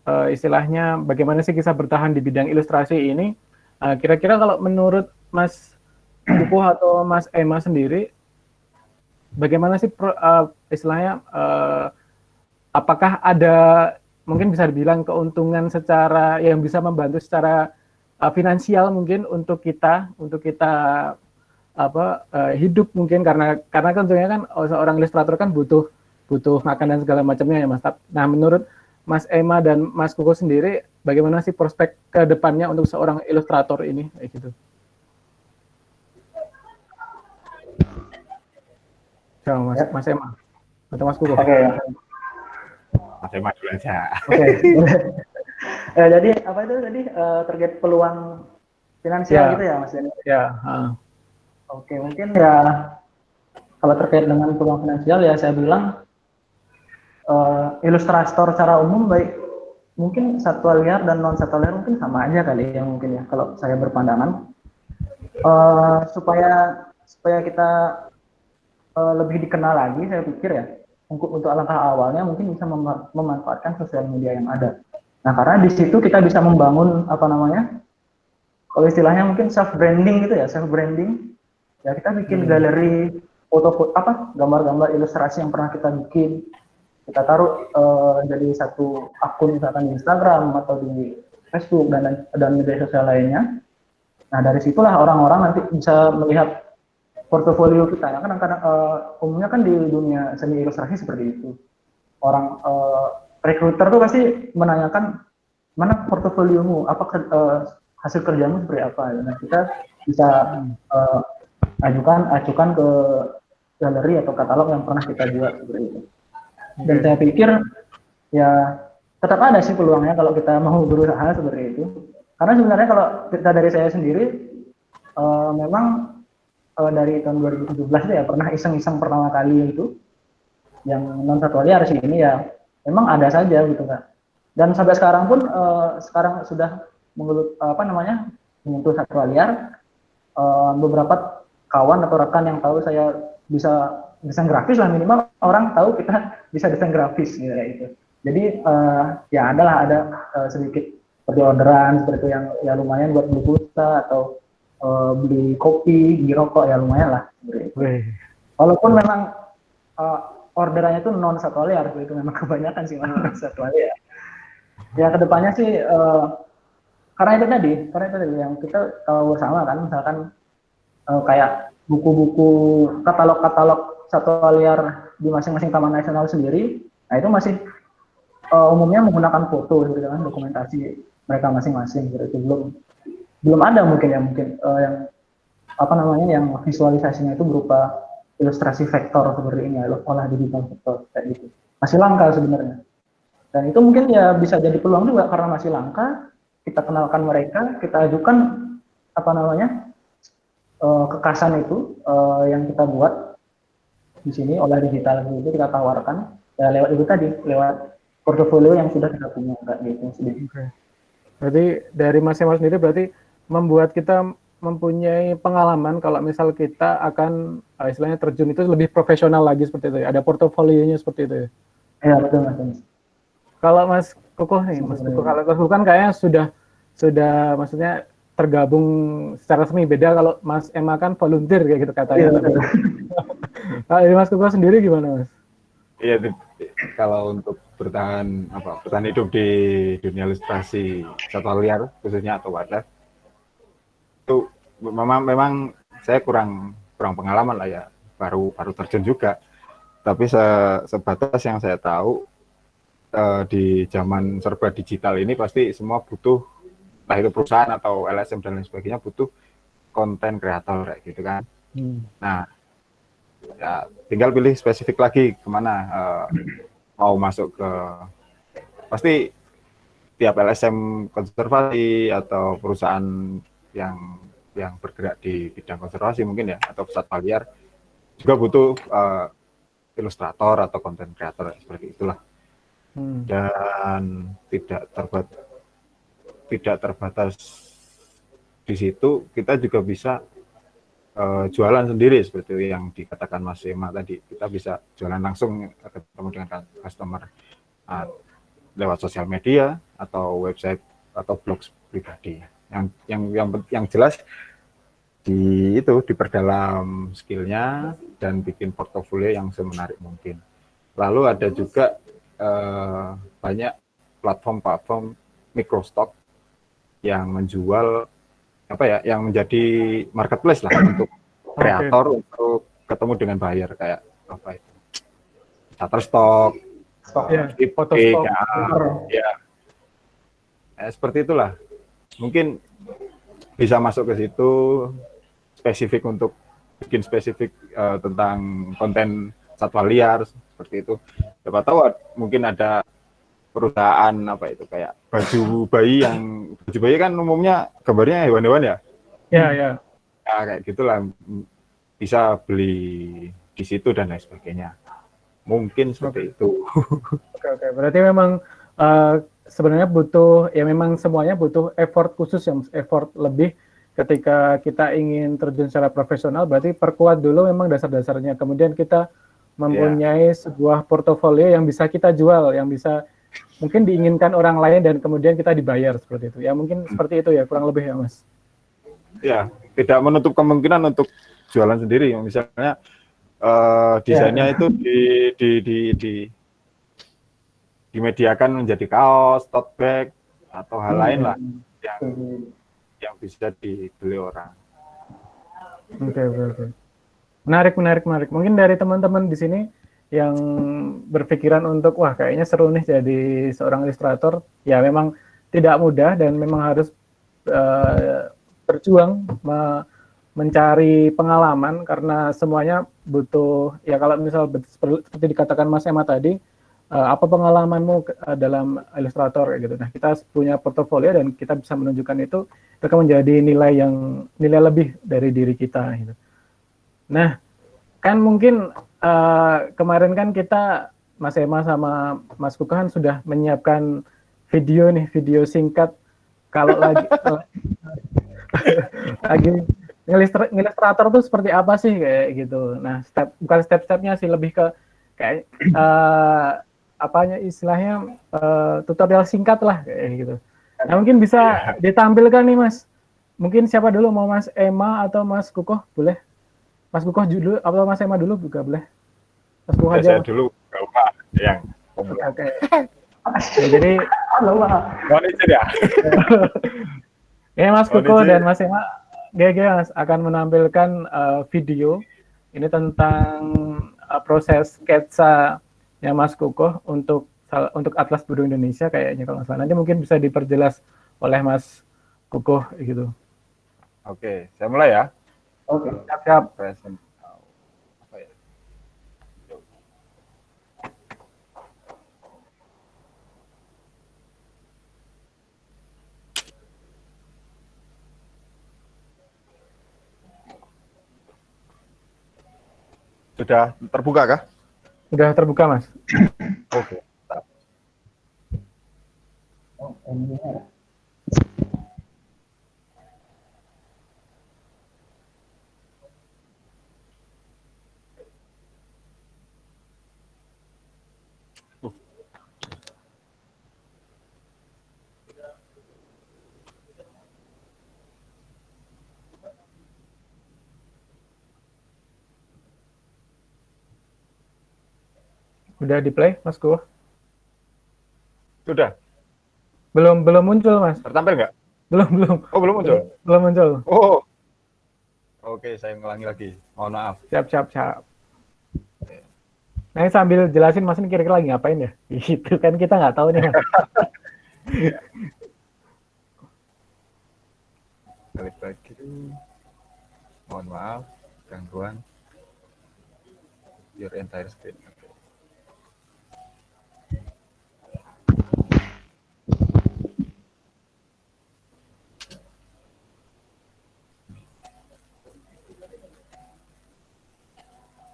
istilahnya bagaimana sih kita bertahan di bidang ilustrasi ini. Kira-kira kalau menurut Mas Kukuh atau Mas Ema sendiri, bagaimana sih istilahnya apakah ada mungkin bisa dibilang keuntungan secara yang bisa membantu secara finansial mungkin untuk kita hidup mungkin, karena tentunya kan seorang ilustrator kan butuh makan dan segala macamnya ya Mas. Nah, menurut Mas Ema dan Mas Kukuh sendiri, bagaimana sih prospek ke depannya untuk seorang ilustrator ini kayak gitu? Coba Mas Ema atau Mas Kukuh? Oke. Mas Ema dulu aja. Oke. Jadi apa itu tadi terkait peluang finansial gitu ya Mas? Ya. Oke, mungkin ya kalau terkait dengan peluang finansial ya saya bilang ilustrator secara umum, baik mungkin satwa liar dan non satwa liar mungkin sama aja kali ya mungkin ya, kalau saya berpandangan supaya kita lebih dikenal lagi, saya pikir ya untuk alangkah awalnya mungkin bisa memanfaatkan sosial media yang ada. Nah, karena di situ kita bisa membangun kalau istilahnya mungkin self branding gitu ya, self branding. Ya, kita bikin galeri foto-foto gambar-gambar ilustrasi yang pernah kita bikin, kita taruh jadi satu akun misalkan di Instagram atau di Facebook dan media sosial lainnya. Nah, dari situlah orang-orang nanti bisa melihat portofolio kita. Nah, kadang-kadang umumnya kan di dunia seni ilustrasi seperti itu. Orang recruiter tuh pasti menanyakan mana portofoliomu, apa hasil kerjamu seperti apa. Nah, kita bisa ajukan ke galeri atau katalog yang pernah kita buat seperti itu. Dan saya pikir ya tetap ada sih peluangnya kalau kita mau berusaha seperti itu. Karena sebenarnya kalau kita dari saya sendiri memang dari tahun 2017 itu ya pernah iseng-iseng pertama kali itu yang non satwa liar sih ini ya memang ada saja gitu Kak. Dan sampai sekarang pun sekarang sudah menyentuh satwa liar, beberapa kawan atau rekan yang tahu saya bisa desain grafis lah, minimal orang tahu kita bisa desain grafis gitu ya itu. Jadi ya ada sedikit seperti orderan seperti itu yang ya lumayan buat beli pulsa atau beli kopi, beli rokok ya lumayan lah. Walaupun memang orderannya itu non satwa liar, itu memang kebanyakan sih non satwa liar. Ya kedepannya sih karena itu tadi yang kita tahu bersama kan, misalkan kayak buku-buku katalog satwa liar di masing-masing taman nasional sendiri, nah itu masih umumnya menggunakan foto gitu kan, dokumentasi mereka masing-masing gitu. Itu belum ada mungkin yang yang visualisasinya itu berupa ilustrasi vektor seperti ini ya, olah digital vektor kayak gitu. Masih langka sebenarnya. Dan itu mungkin ya bisa jadi peluang juga karena masih langka, kita kenalkan mereka, kita ajukan kekasan itu yang kita buat di sini olah digital itu kita tawarkan ya lewat itu tadi, lewat portofolio yang sudah kita punya kayak gitu sendiri. Oke. Berarti dari Mas Ema sendiri berarti membuat kita mempunyai pengalaman kalau misal kita akan istilahnya terjun itu lebih profesional lagi seperti itu ya. Ada portofolionya seperti itu ya. Ya betul Mas. Kalau Mas Kukuh nih, Mas Kukuh, kalau Mas Kukuh kan kayaknya sudah maksudnya tergabung secara resmi, beda kalau Mas Ema kan volunteer kayak gitu katanya. Iya, Kalau dari Mas Kukuh sendiri gimana Mas? Iya, kalau untuk bertahan hidup di dunia ilustrasi satwa liar khususnya atau wildlife itu memang saya kurang pengalaman lah ya, baru terjun juga. Tapi sebatas yang saya tahu di zaman serba digital ini pasti semua butuh, entah itu perusahaan atau LSM dan lain sebagainya, butuh konten kreator kayak gitu kan. Nah, ya tinggal pilih spesifik lagi kemana mau masuk ke, pasti tiap LSM konservasi atau perusahaan yang bergerak di bidang konservasi mungkin ya, atau satwa liar juga butuh ilustrator atau konten kreator seperti itulah. Dan tidak terbatas di situ, kita juga bisa jualan sendiri seperti yang dikatakan Mas Ema tadi. Kita bisa jualan langsung ketemu dengan customer lewat sosial media atau website atau blog pribadi. Yang jelas diperdalam skillnya dan bikin portofolio yang semenarik mungkin. Lalu ada juga banyak platform microstock yang menjual yang menjadi marketplace lah untuk kreator untuk ketemu dengan buyer, kayak apa itu, Shutterstock, Photostock, seperti itulah. Mungkin bisa masuk ke situ, spesifik untuk bikin spesifik tentang konten satwa liar seperti itu. Siapa tahu mungkin ada perusahaan kayak baju bayi kan umumnya gambarnya hewan-hewan ya. Ya, kayak gitulah, bisa beli di situ dan lain sebagainya. Mungkin seperti itu. Oke. Berarti memang sebenarnya memang semuanya butuh effort khusus, yang effort lebih ketika kita ingin terjun secara profesional. Berarti perkuat dulu memang dasar-dasarnya. Kemudian kita mempunyai sebuah portofolio yang bisa kita jual, yang bisa mungkin diinginkan orang lain dan kemudian kita dibayar seperti itu. Ya mungkin seperti itu ya, kurang lebih ya Mas. Ya, tidak menutup kemungkinan untuk jualan sendiri. Misalnya desainnya itu dimediakan menjadi kaos, tote bag atau hal lain lah yang bisa dibeli orang. Oke. Menarik. Mungkin dari teman-teman di sini yang berpikiran untuk wah kayaknya seru nih jadi seorang ilustrator, ya memang tidak mudah dan memang harus berjuang mencari pengalaman, karena semuanya butuh ya, kalau misal seperti dikatakan Mas Ema tadi, apa pengalamanmu dalam ilustrator gitu. Nah, kita punya portofolio dan kita bisa menunjukkan itu akan menjadi nilai lebih dari diri kita gitu. Nah, kan mungkin kemarin kan kita, Mas Ema sama Mas Kukuh kan sudah menyiapkan video singkat. Kalau lagi ngilustrator tuh seperti apa sih kayak gitu. Nah, bukan step-stepnya sih, lebih ke kayak istilahnya tutorial singkat lah kayak gitu. Nah, mungkin bisa ditampilkan nih Mas. Mungkin siapa dulu, mau Mas Ema atau Mas Kukuh? Boleh. Mas Kukuh dulu atau Mas Ema dulu juga boleh. Mas Kukuh aja. Saya dulu yang Oke. Ya, jadi ini Mas Kukuh dan Mas Ema Mas akan menampilkan video ini tentang proses sketsa ya Mas Kukuh untuk Atlas Burung Indonesia kayaknya kalau nggak salah. Nanti mungkin bisa diperjelas oleh Mas Kukuh gitu. Oke, saya mulai ya. Oke. Siap. Present. Sudah terbuka kah? Sudah terbuka Mas. Oke. Udah di play, Mas Kuh? Sudah Belum muncul, Mas. tertampil nggak? Belum. Oh, belum muncul. Belum muncul. Oh, oke, saya ngulangi lagi. Mohon maaf. Siap. Nah, ini sambil jelasin Mas ini kira-kira lagi ngapain ya? Gitu kan kita nggak tahu nih, Mas. Balik lagi. Mohon maaf, gangguan. Your entire screen. Oke.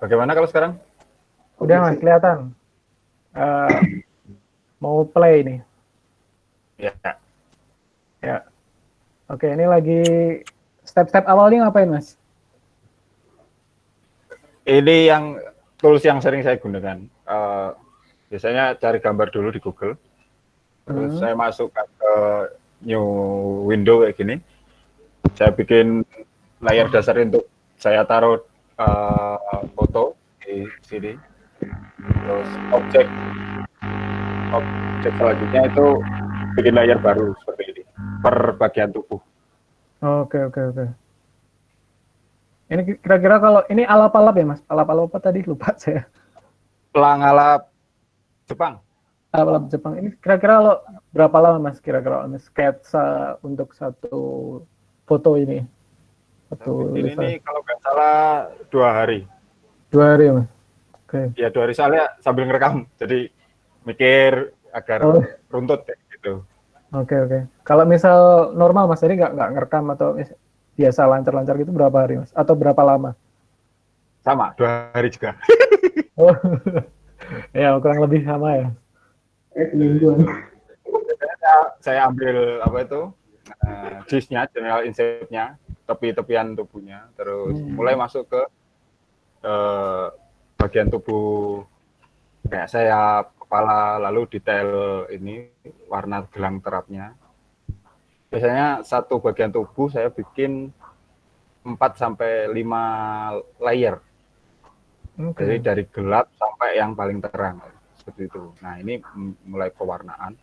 Bagaimana kalau sekarang? Udah, Mas, kelihatan. Mau play nih. Ya. Ya. Oke, ini lagi step-step awalnya ngapain, Mas? Ini yang tools yang sering saya gunakan. Biasanya cari gambar dulu di Google. Terus saya masukkan ke new window kayak gini. Saya bikin layar dasar untuk saya taruh foto di sini. Terus objek selanjutnya itu bikin layar baru seperti ini per bagian tubuh. Oke. Ini kira-kira kalau ini alap-alap ya, Mas? Alap-alap apa tadi? Lupa saya. Pelangalap Jepang. Alap-alap Jepang. Ini kira-kira kalau berapa lama, Mas? Kira-kira sketsa untuk satu foto ini? Ini kalau nggak salah 2 hari. 2 hari ya, Mas? Oke. Ya 2 hari soalnya sambil ngerekam, jadi mikir agar runtut kayak gitu. Oke. Kalau misal normal, Mas, tadi nggak ngerekam atau biasa lancar-lancar gitu berapa hari, Mas? Atau berapa lama? Sama, 2 hari juga. Oh, ya kurang lebih sama ya. Mingguan. Saya ambil apa itu gist-nya, general insight-nya, tepi-tepian tubuhnya, terus mulai masuk ke bagian tubuh kayak sayap, kepala, lalu detail ini warna gelang terapnya. Biasanya satu bagian tubuh saya bikin 4-5 layer. Jadi dari gelap sampai yang paling terang seperti itu. Nah, ini mulai pewarnaan.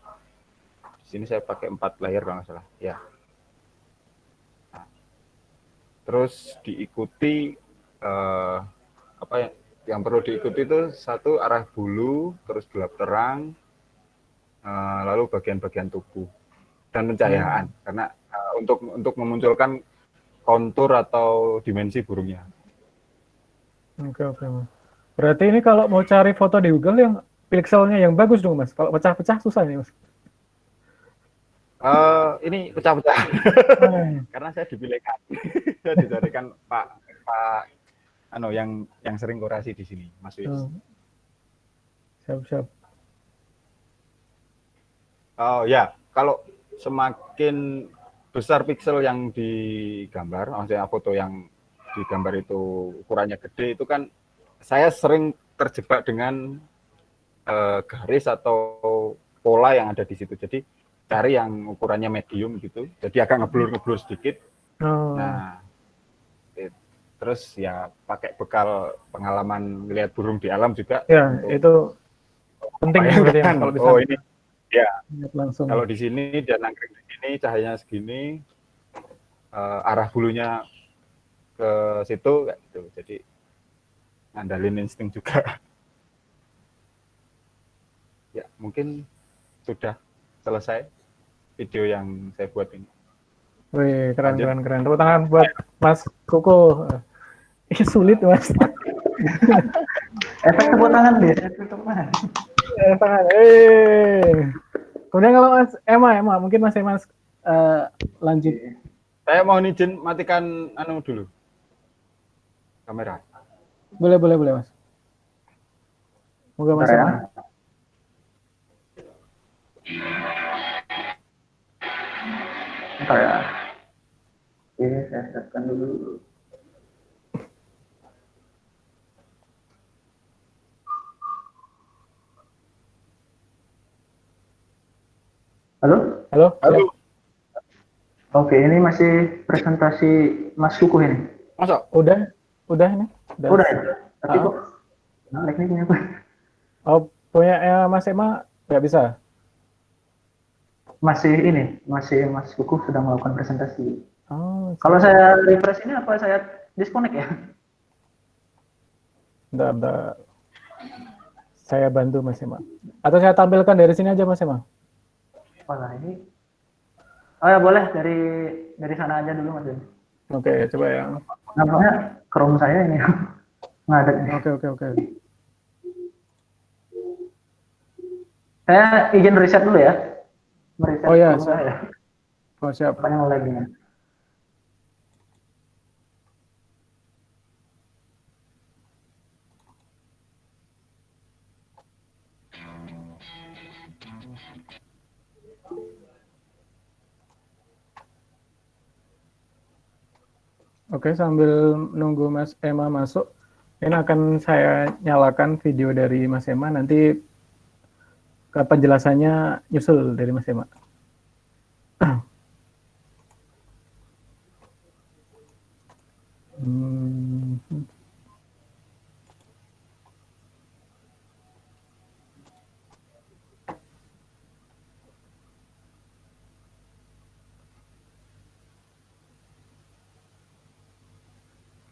Di sini saya pakai 4 layer kalau nggak salah. Ya. Nah, terus diikuti apa ya? Yang perlu diikuti itu satu arah bulu, terus gelap terang, lalu bagian-bagian tubuh dan pencahayaan karena untuk memunculkan kontur atau dimensi burungnya. Oke. Berarti ini kalau mau cari foto di Google yang pikselnya yang bagus dong, Mas. Kalau pecah-pecah susah nih, Mas. Ini pecah-pecah karena saya dipilihkan, saya dicarikan Pak yang sering kurasi di sini, Mas Wis. Siap. Oh ya, kalau semakin besar piksel yang digambar, maksudnya foto yang digambar itu ukurannya gede, itu kan saya sering terjebak dengan garis atau pola yang ada di situ. Jadi cari yang ukurannya medium gitu, jadi agak ngeblur sedikit. Nah, terus ya pakai bekal pengalaman melihat burung di alam juga. Ya, itu penting berarti ya, kalau bisa. Ini ya. Langsung. Kalau di sini dia nangkring di sini, cahayanya segini, arah bulunya ke situ kayak gitu. Jadi ngandalin insting juga. Ya, mungkin sudah selesai video yang saya buat ini. Wih, keren. Tepuk tangan buat Mas Koko. Ini sulit, Mas. Efek tepuk tangan deh. Kemudian kalau Mas Emma, mungkin Mas Emma lanjut. Saya mohon izin matikan dulu. Kamera. Boleh, Mas. Moga Mas Emma. Bentar ya. Oke, saya siapkan dulu. Halo? Oke, ini masih presentasi Mas Kuku ini. Masuk? Udah ini. Udah ya? Tapi kok lag nih punya gue. Oh, punya Mas Ema nggak bisa? Masih Mas Kukuh sedang melakukan presentasi. Oh, Kalau saya refresh ini apa saya disconnect ya? bentar. Saya bantu Mas Ema. Atau saya tampilkan dari sini aja Mas Ema? Wah, ini. Oh ya boleh dari sana aja dulu Mas. Oke, coba ya. Nampaknya Chrome saya ini ngadet. Oke. Saya izin reset dulu ya. Mereset Oh ya, Chrome saya. oh, siap. Nampaknya nge-lag ini. Oke, sambil nunggu Mas Ema masuk, ini akan saya nyalakan video dari Mas Ema, nanti ke penjelasannya nyusul dari Mas Ema.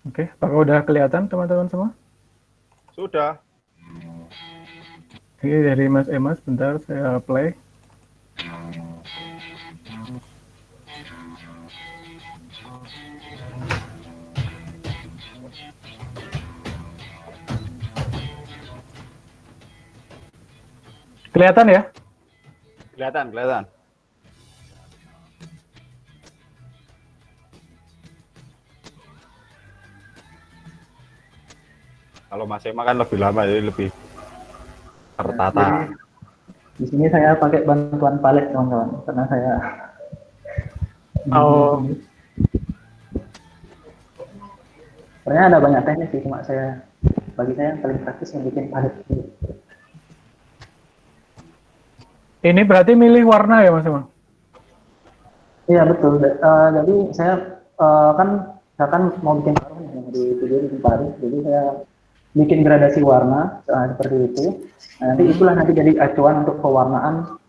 Oke, apakah udah kelihatan teman-teman semua? Sudah. Ini dari Mas Ema, sebentar saya play. Kelihatan ya? Kelihatan. Kalau Mas Ema kan lebih lama, jadi lebih tertata. Di sini saya pakai bantuan palet teman-teman, karena saya. Oh, Sebenarnya ada banyak teknik sih, cuma bagi saya yang paling praktis yang bikin palet. ini berarti milih warna ya Mas Ema? Iya betul. Jadi saya kan mau bikin paruh nih, di video bikin paruh, jadi saya bikin gradasi warna seperti itu. Nah, nanti jadi acuan untuk pewarnaan,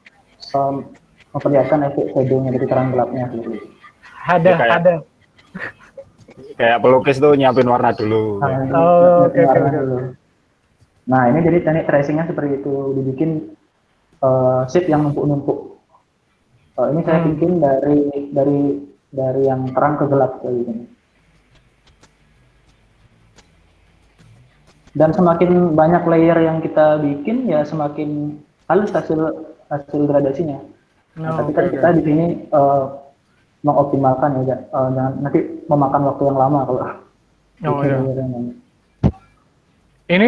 memperlihatkan efek shadow-nya dari terang gelapnya. Gitu. Ada. Kayak pelukis tuh nyiapin warna dulu. Oke. Nah ini jadi teknik tracing-nya seperti itu, dibikin sheet yang numpuk-numpuk. Ini saya bikin dari yang terang ke gelap kayak gini. Dan semakin banyak layer yang kita bikin, ya semakin halus hasil gradasinya. Tapi kan kita di sini mengoptimalkan ya, jangan nanti memakan waktu yang lama kalau bikin layer yang banyak. Ini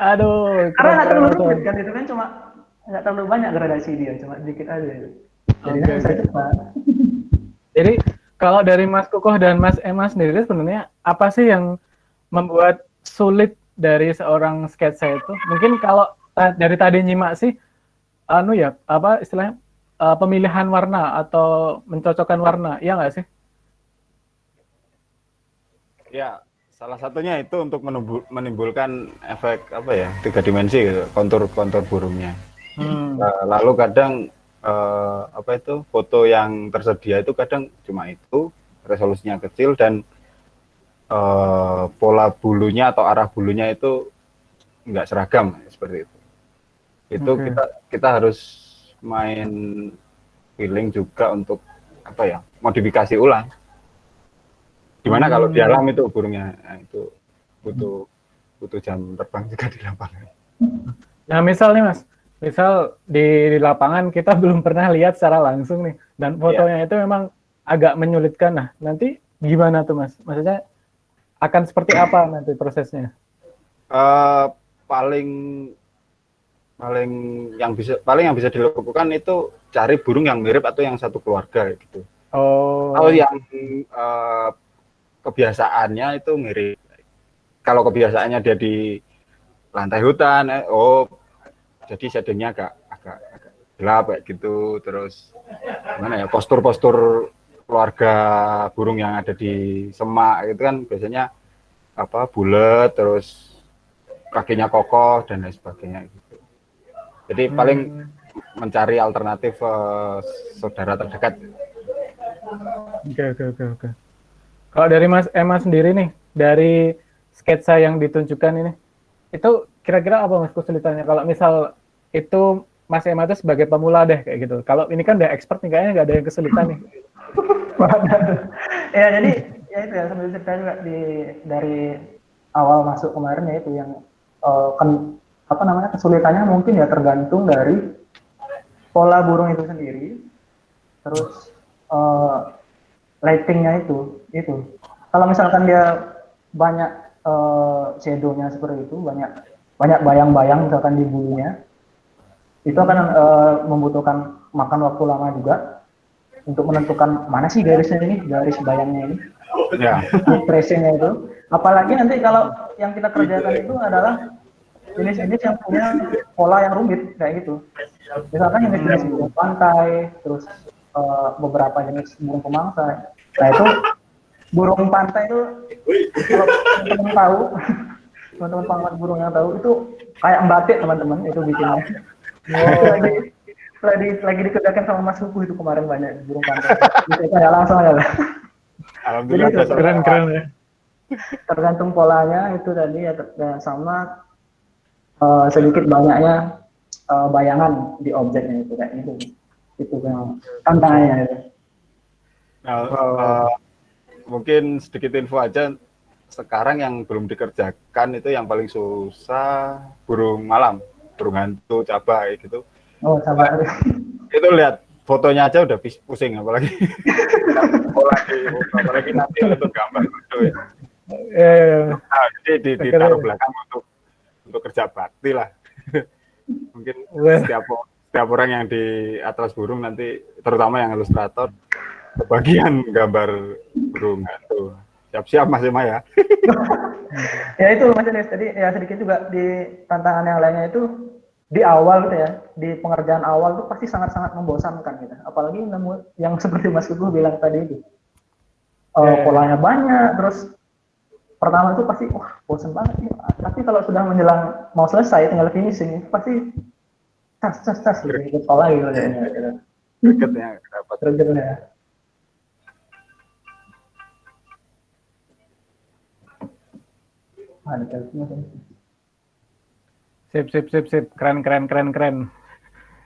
aduh, Karena nggak terlalu rumit kan, itu kan cuma nggak terlalu banyak gradasi dia, cuma dikit aja. Jadi bisa cepat. Jadi kalau dari Mas Kukuh dan Mas Ema sendiri sebenarnya apa sih yang membuat sulit dari seorang sketsa itu? Mungkin kalau dari tadi nyimak sih, apa istilahnya pemilihan warna atau mencocokkan warna, iya nggak sih? Ya, salah satunya itu untuk menimbulkan efek apa ya, 3 dimensi gitu, kontur burungnya. Lalu kadang foto yang tersedia itu kadang cuma itu, resolusinya kecil, dan pola bulunya atau arah bulunya itu nggak seragam seperti itu. Itu kita harus main feeling juga untuk modifikasi ulang. Gimana kalau di alam itu burungnya, nah, itu butuh jam terbang juga di lapangan. Nah misal nih Mas, misal di lapangan kita belum pernah lihat secara langsung nih, dan fotonya itu memang agak menyulitkan. Nah nanti gimana tuh Mas? Maksudnya akan seperti apa nanti prosesnya? Paling yang bisa dilakukan itu cari burung yang mirip atau yang satu keluarga gitu. Oh. Kalau yang kebiasaannya itu mirip. Kalau kebiasaannya dia di lantai hutan, jadi shadingnya agak gelap kayak gitu. Terus gimana ya, postur keluarga burung yang ada di semak itu kan biasanya bulat, terus kakinya kokoh dan lain sebagainya gitu. Jadi paling mencari alternatif saudara terdekat. Oke. Kalau dari Mas Emma sendiri nih, dari sketsa yang ditunjukkan ini, itu kira-kira apa Mas kesulitannya? Kalau misal itu Mas Emma itu sebagai pemula deh kayak gitu. Kalau ini kan udah expert nih, kayaknya nggak ada yang kesulitan nih. Ya jadi ya itu ya, sambil cerita juga dari awal masuk kemarin ya itu yang kesulitannya mungkin ya tergantung dari pola burung itu sendiri, terus lightingnya itu. Kalau misalkan dia banyak shadow-nya seperti itu, banyak bayang-bayang misalkan di bulunya, itu akan membutuhkan makan waktu lama juga untuk menentukan mana sih garis bayangnya ini, tracing-nya itu. Apalagi nanti kalau yang kita kerjakan itu adalah jenis-jenis yang punya pola yang rumit kayak gitu. Misalkan jenis-jenis burung pantai, terus beberapa jenis burung pemangsa. Nah itu burung pantai itu kalau teman-teman tahu, teman-teman pengamat burung yang tahu itu kayak batik teman-teman itu bikinnya. Lagi dikerjakan sama Mas Suku itu kemarin banyak burung pantai. Bisa saya langsung aja lah. Alhamdulillah. Jadi, keren ya. Tergantung polanya itu tadi ya, sama sedikit banyaknya bayangan di objeknya itu kayak gitu. Itu yang tantangannya itu. Nah, mungkin sedikit info aja, sekarang yang belum dikerjakan itu yang paling susah burung malam, burung hantu, cabai gitu. Oh, sabar. Itu lihat fotonya aja udah pusing, apalagi nanti untuk gambar itu ya. Nah, jadi ditaruh belakang untuk kerja bakti lah. Mungkin setiap orang yang di atlas burung nanti, terutama yang ilustrator, kebagian gambar burung hantu. Siap-siap Mas Emma ya. Ya itu Mas Enes, tadi ya sedikit juga di tantangan yang lainnya itu di awal gitu ya, di pengerjaan awal tuh pasti sangat-sangat membosankan gitu. Apalagi yang seperti Mas Kuku bilang tadi itu, polanya banyak, terus pertama itu pasti bosan banget nih. Tapi kalau sudah menjelang mau selesai tinggal finishing itu pasti cas gitu, pola gitu kayaknya. Gregetnya dapat. Gregetnya. Sip. Keren.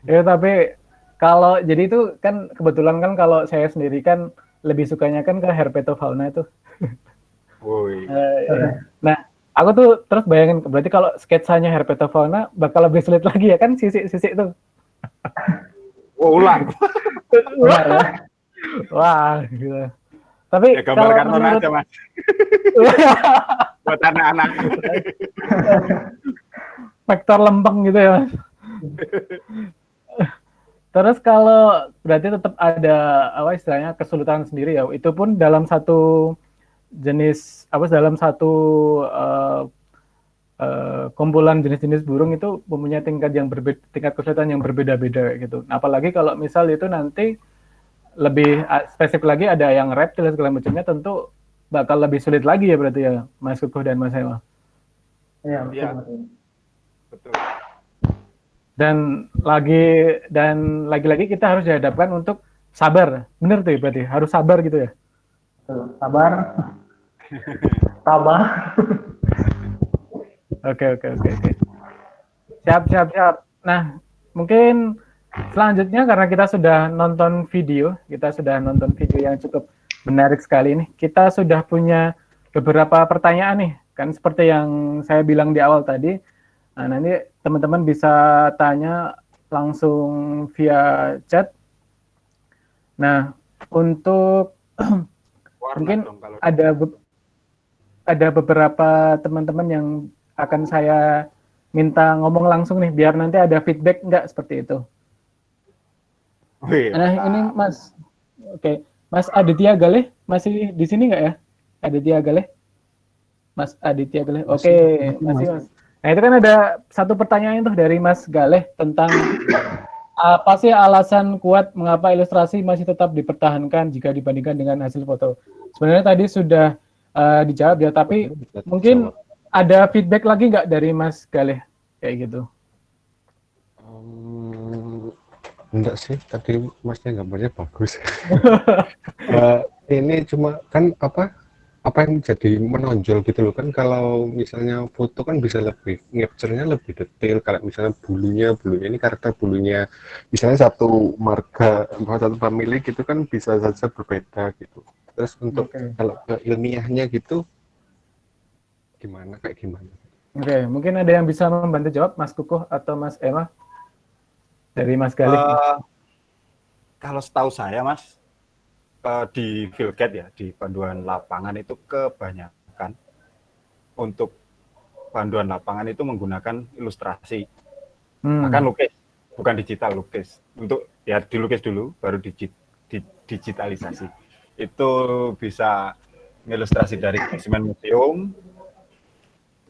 Ya, tapi kalau jadi itu kan kebetulan kan kalau saya sendiri kan lebih sukanya kan ke herpetofauna itu. Nah, aku tuh terus bayangin berarti kalau sketsanya herpetofauna bakal lebih sulit lagi ya kan, sisik itu. Ulang. Wah, gitu. Tapi ya, gambar karton aja Mas. Buat anak-anak. Vektor lempeng gitu ya Mas. Terus kalau berarti tetap ada istilahnya kesulitan sendiri ya. Itu pun dalam satu jenis dalam satu kumpulan jenis-jenis burung itu mempunyai tingkat kesulitan yang berbeda-beda gitu. Apalagi kalau misal itu nanti lebih spesifik lagi ada yang reptil segala macamnya, tentu bakal lebih sulit lagi ya berarti ya Mas Kukuh dan Mas Emma. Iya, betul. Dan lagi-lagi kita harus dihadapkan untuk sabar. Bener tuh ya berarti harus sabar gitu ya. Sabar. Oke. Siap. Nah, mungkin selanjutnya karena kita sudah nonton video yang cukup menarik sekali ini. Kita sudah punya beberapa pertanyaan nih, kan seperti yang saya bilang di awal tadi. Nah, nanti teman-teman bisa tanya langsung via chat. Nah, untuk mungkin dong kalau ada beberapa teman-teman yang akan saya minta ngomong langsung nih, biar nanti ada feedback nggak seperti itu. Wih, Nah, ini Mas, oke, Mas Aditya Galih masih di sini nggak ya? Aditya Galih, Mas Aditya Galih, oke, masih Mas. Nah itu kan ada satu pertanyaan tuh dari Mas Galih tentang apa sih alasan kuat mengapa ilustrasi masih tetap dipertahankan jika dibandingkan dengan hasil foto? Sebenarnya tadi sudah dijawab ya, tapi mungkin ada feedback lagi nggak dari Mas Galih kayak gitu? Enggak sih, tadi Masnya gambarnya bagus. Ini cuma kan apa yang jadi menonjol gitu loh kan, kalau misalnya foto kan bisa lebih capture-nya lebih detail, kalau misalnya bulunya ini karakter bulunya misalnya satu marga satu family gitu kan bisa saja berbeda gitu. Terus untuk kalau ke ilmiahnya gitu kayak gimana? Oke, mungkin ada yang bisa membantu jawab, Mas Kukuh atau Mas Emma dari Mas Galih. Kalau setahu saya, Mas, di Fieldcat ya, di panduan lapangan itu kebanyakan untuk panduan lapangan itu menggunakan ilustrasi, bahkan lukis, bukan digital, lukis. Untuk ya dilukis dulu, baru digitalisasi. Itu bisa ilustrasi dari spesimen museum,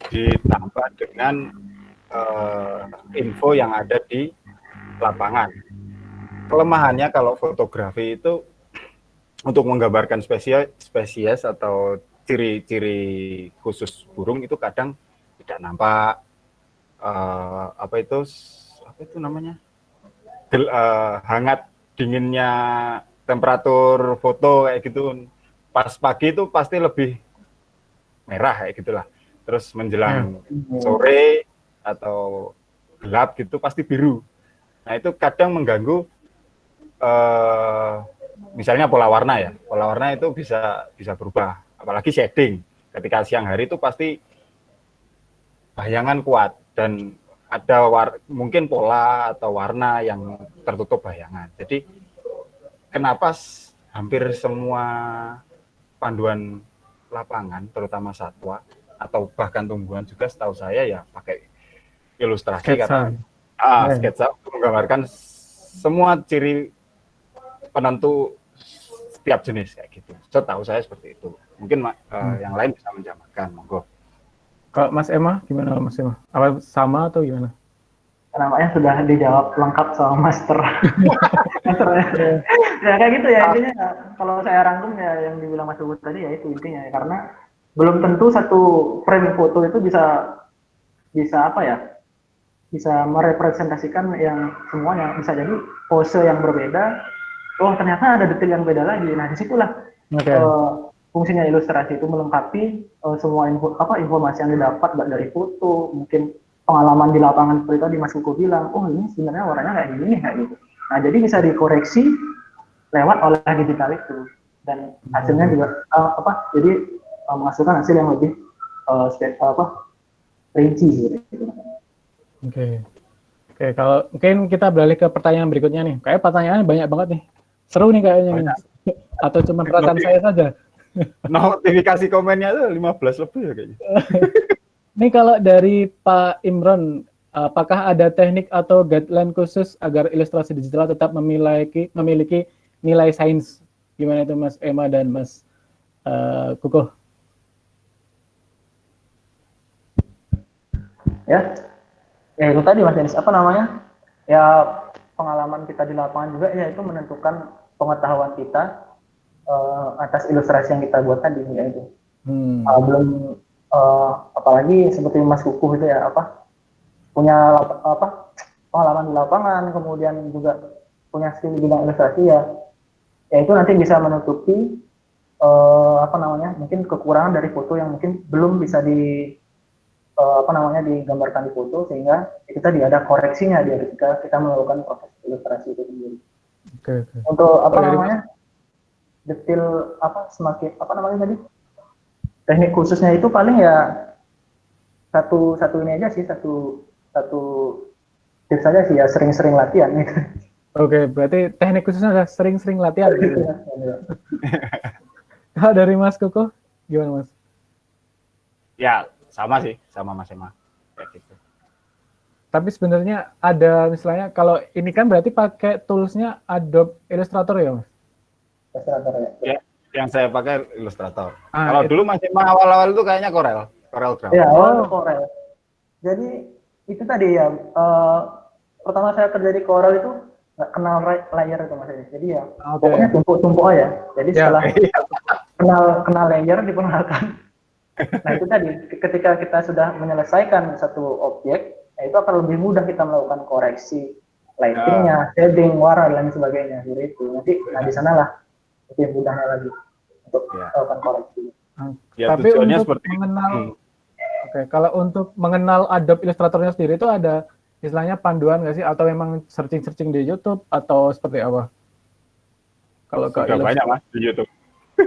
ditambah dengan info yang ada di lapangan. Kelemahannya kalau fotografi itu untuk menggambarkan spesies atau ciri-ciri khusus burung itu kadang tidak nampak apa itu namanya hangat dinginnya temperatur foto kayak gitu. Pas pagi itu pasti lebih merah kayak gitulah. Terus menjelang sore atau gelap gitu pasti biru. Nah itu kadang mengganggu misalnya pola warna itu bisa berubah, apalagi shading. Ketika siang hari itu pasti bayangan kuat dan ada mungkin pola atau warna yang tertutup bayangan. Jadi kenapa hampir semua panduan lapangan, terutama satwa atau bahkan tumbuhan juga setahu saya ya pakai ilustrasi karena sketsa untuk menggambarkan semua ciri penentu setiap jenis kayak gitu. Setahu saya seperti itu. Mungkin yang lain bisa menjabarkan, monggo. Kalau Mas Emma, gimana Mas Emma? Apa sama atau gimana? Namanya sudah dijawab lengkap sama master. Ya kayak gitu ya intinya. Kalau saya rangkum ya yang dibilang Mas Ubud tadi ya itu intinya ya, karena belum tentu satu frame foto itu bisa apa ya? Bisa merepresentasikan yang semuanya. Bisa jadi pose yang berbeda. Oh ternyata ada detail yang beda lagi. Nah disitulah fungsinya ilustrasi itu melengkapi semua informasi yang didapat dari foto, mungkin pengalaman di lapangan seperti tadi Mas Kuku bilang, oh ini sebenarnya warnanya kayak gini nih kayak gitu. Nah jadi bisa dikoreksi lewat oleh digital itu dan hasilnya juga jadi menghasilkan hasil yang lebih rinci gitu. Oke, kalau mungkin kita beralih ke pertanyaan berikutnya nih. Kayak pertanyaannya banyak banget nih. Seru nih kayaknya. Atau cuma rekan saya saja? Notifikasi komennya itu 15 lebih ya kayaknya. Ini kalau dari Pak Imron, apakah ada teknik atau guideline khusus agar ilustrasi digital tetap memiliki nilai sains? Gimana itu Mas Emma dan Mas Kukuh? Ya itu tadi Mas Denis, ya pengalaman kita di lapangan juga ya itu menentukan pengetahuan kita atas ilustrasi yang kita buat tadi ya itu. Belum apalagi seperti Mas Kukuh itu ya punya pengalaman di lapangan, kemudian juga punya skill di bidang ilustrasi ya itu nanti bisa menutupi mungkin kekurangan dari foto yang mungkin belum bisa digambarkan di foto, sehingga itu tadi ada koreksinya ketika kita melakukan proses ilustrasi itu sendiri. Untuk detail semakin tadi teknik khususnya itu paling ya satu ini aja sih, satu tips saja sih ya, sering-sering latihan gitu. Oke, berarti teknik khususnya adalah sering-sering latihan gitu. Kalau dari Mas Koko, gimana Mas? Ya, sama sih, sama Mas Ema. Kayak gitu. Tapi sebenarnya ada misalnya kalau ini kan berarti pakai toolsnya Adobe Illustrator ya Mas? Illustrator ya. Ya, yang saya pakai Illustrator. Ah, Kalau itu. dulu Mas Ema awal-awal itu kayaknya Corel Draw. Ya, awal Corel. Jadi itu tadi ya, pertama saya kerja di Corel itu nggak kenal layer itu Mas. Jadi ya, Oke. pokoknya tumpuk-tumpuk aja. Jadi Ya. setelah kenal layer diperkenalkan. Nah itu tadi, ketika kita sudah menyelesaikan satu objek, itu akan lebih mudah kita melakukan koreksi lightingnya, shading, warna dan lain sebagainya. Jadi itu nanti, nah di sanalah lebih mudahnya lagi untuk melakukan koreksi. Ya, Tapi tujuannya untuk seperti mengenal, oke, kalau untuk mengenal Adobe Illustratornya sendiri itu ada istilahnya panduan nggak sih? Atau memang searching di YouTube atau seperti apa? Kalau ke sudah banyak Mas di YouTube.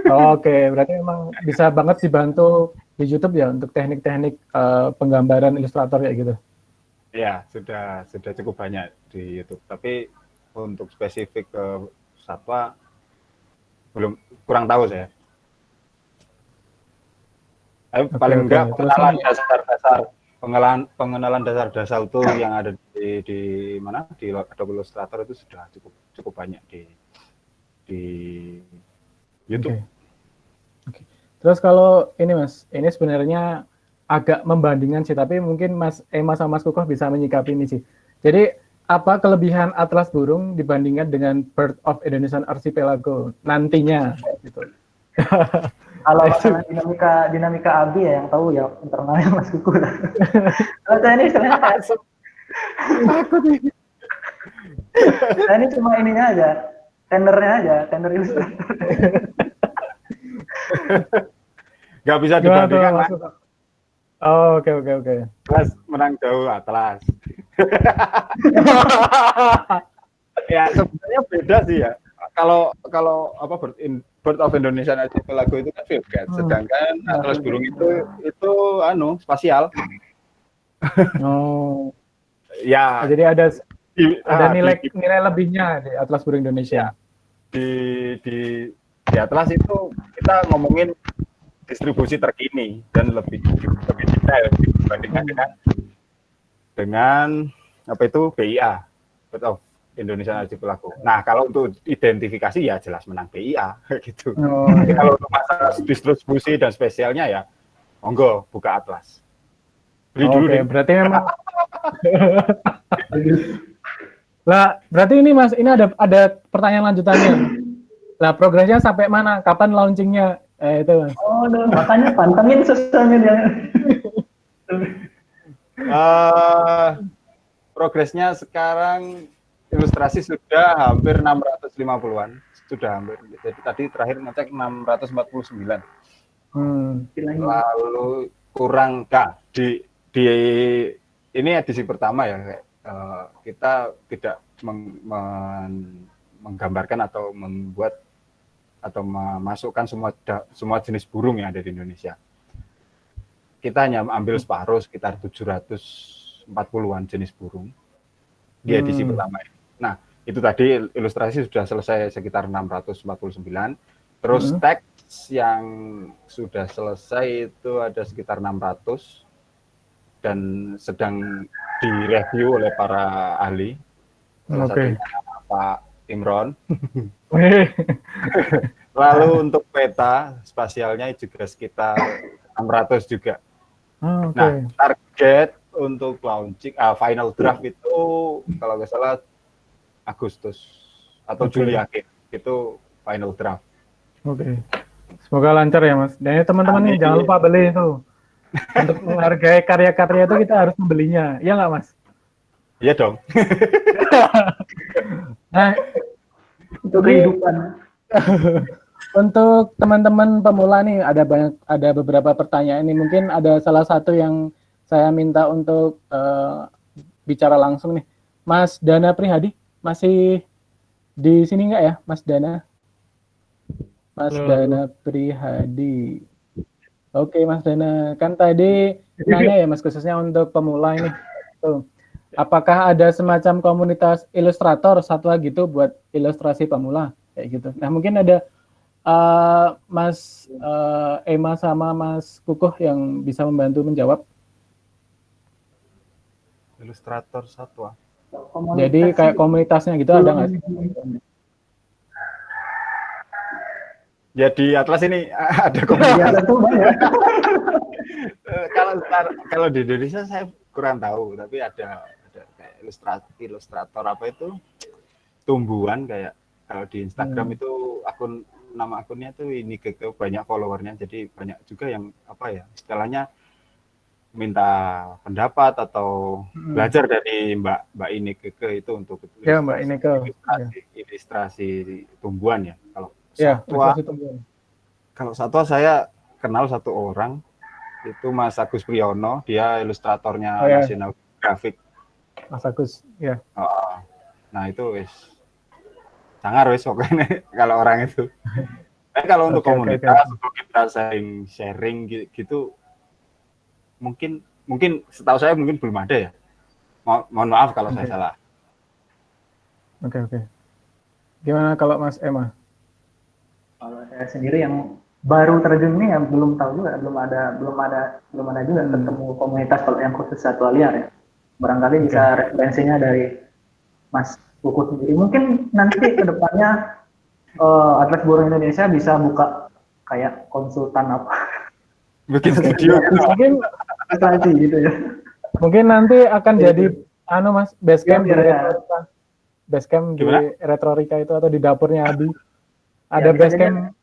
Oke, berarti memang bisa banget dibantu di YouTube ya untuk teknik-teknik penggambaran ilustrator ya gitu. Ya, sudah cukup banyak di YouTube. Tapi untuk spesifik ke satwa kurang tahu saya. Tapi paling enggak pengenalan dasar-dasar pengenalan dasar-dasar tool yang ada di mana di Adobe Illustrator itu sudah cukup banyak di YouTube. Oke. Terus kalau ini Mas, ini sebenarnya agak membandingkan sih, tapi mungkin Mas Ema sama Mas Kukoh bisa menyikapi ini sih. Jadi apa kelebihan atlas burung dibandingkan dengan Bird of Indonesian Archipelago nantinya gitu. Kalau masalah dinamika ABI ya yang tahu ya internalnya Mas Kuku. Kalau saya ini istilahnya saya ini cuma ininya aja, tender Illustrator. Nggak bisa dibandingkan Mas. Oh, oke. Atlas menang jauh Atlas. Ya sebenarnya beda sih ya. Kalau apa Bird of Indonesia Archipelago itu kan field guide, sedangkan Atlas burung itu spasial. Oh. Ya. Jadi ada nilai lebihnya di Atlas burung Indonesia. Di Atlas itu kita ngomongin distribusi terkini dan lebih detail dibandingkan dengan apa itu BIA, Bird of Indonesia Archipelago. Nah, kalau untuk identifikasi ya jelas menang BIA gitu. Jadi kalau untuk masalah distribusi dan spesialnya ya monggo buka Atlas. Beli dulu deh. Berarti memang lah, berarti ini Mas, ini ada pertanyaan lanjutannya. Lah, progresnya sampai mana? Kapan launchingnya? Itu Mas. Oh, makanya pantengin sosial media. Progresnya sekarang ilustrasi sudah hampir 650-an. Sudah hampir. Jadi tadi terakhir ngecek 649. Lalu kurang di ini edisi pertama ya, kita tidak menggambarkan atau membuat atau memasukkan semua jenis burung yang ada di Indonesia. Kita hanya ambil separuh, sekitar 740-an jenis burung di edisi pertama. Nah, itu tadi ilustrasi sudah selesai sekitar 649. Terus teks yang sudah selesai itu ada sekitar 600 dan sedang direview oleh para ahli. Salah satunya Pak Imron. Lalu untuk peta spasialnya juga sekitar 600 juga. Nah, target untuk launching final draft itu kalau nggak salah Agustus atau Juli akhir itu final draft. Semoga lancar ya Mas. Dan teman-teman nih jangan lupa beli itu. Untuk menghargai karya-karya itu kita harus membelinya. Iya nggak Mas? Iya dong. Nah, untuk kehidupan. Untuk teman-teman pemula nih ada beberapa pertanyaan ini, mungkin ada salah satu yang saya minta untuk bicara langsung nih. Mas Dana Prihadi masih di sini nggak ya Mas Dana? Mas Dana Prihadi. Oke Mas Dana, kan tadi nanya ya Mas khususnya untuk pemula ini. Tuh. Apakah ada semacam komunitas ilustrator satwa gitu buat ilustrasi pemula kayak gitu. Nah, mungkin ada Mas Emma sama Mas Kukuh yang bisa membantu menjawab. Ilustrator satwa. Jadi kayak komunitasnya gitu ada nggak sih? Jadi Atlas ini ada Ya, komunitas. tentu banyak. Kalau di Indonesia saya kurang tahu, tapi ada kayak ilustrator apa itu tumbuhan kayak kalau di Instagram itu nama akunnya tuh ini ke banyak followernya, jadi banyak juga yang apa ya istilahnya minta pendapat atau belajar dari Mbak Ineke itu untuk Ya, Mbak Ineke. Ilustrasi tumbuhan ya. Kalau satwa saya kenal satu orang, itu Mas Agus Priyono, dia ilustratornya National Graphic. Mas Agus, ya. Nah itu sangar pokoknya kalau orang itu. Kalau untuk komunitas, untuk kita sharing gitu, mungkin setahu saya mungkin belum ada ya. Mohon maaf kalau saya salah. Oke. Gimana kalau Mas Emma? Kalau saya sendiri yang baru terjun ini ya belum tahu juga, belum ada juga ketemu komunitas kalau yang khusus satwa liar ya. Barangkali bisa referensinya dari Mas Kukuh sendiri. Mungkin nanti ke depannya Atlas Burung Indonesia bisa buka kayak konsultan apa. Bikin studio mungkin gitu ya. Mungkin nanti akan jadi Mas basecamp di Retrorika. Basecamp di Retrorika itu atau di dapurnya Abi. Ada basecamp.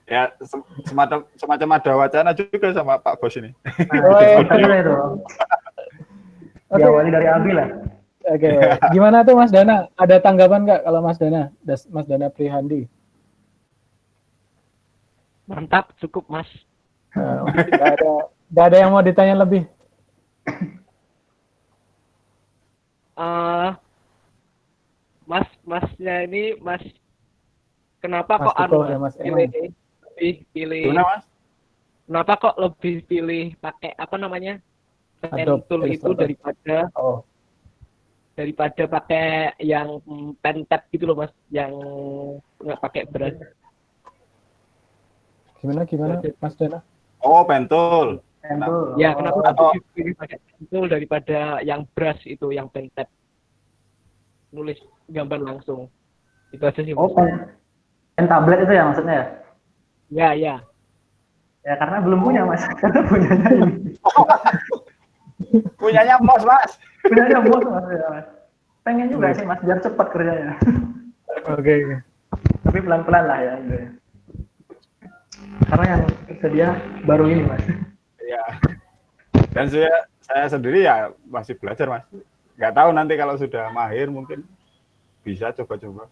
Ya semacam ada wacana juga sama Pak Bos ini. Itu. Diawali dari Abi lah. Oke. Gimana tuh Mas Dana? Ada tanggapan nggak kalau Mas Dana? Mas Dana Prihandi. Mantap, cukup Mas. Nggak ada yang mau ditanya lebih. Masnya ini Mas, kenapa Mas kok Mas pilih? Gimana Mas? Kenapa kok lebih pilih pakai apa namanya pen tool itu daripada pakai yang pen tab gitu loh Mas, yang nggak pakai brush? Gimana Mas Dana? Oh, pen tool. Ya, kenapa lebih pilih pakai pen tool daripada yang brush itu, yang pen tab? Nulis gambar langsung. Itu aja sih. Oh, pen tablet itu ya maksudnya ya? Ya. Ya karena belum punya Mas, karena punyanya ini. Punyanya Mos Mas. Punyanya Mos Mas. Pengen juga sih Mas, biar cepat kerjanya. Oke. Tapi pelan-pelan lah ya. Karena yang tersedia baru ini Mas. Iya. Dan saya sendiri ya masih belajar Mas. Nggak tahu nanti kalau sudah mahir mungkin bisa coba-coba.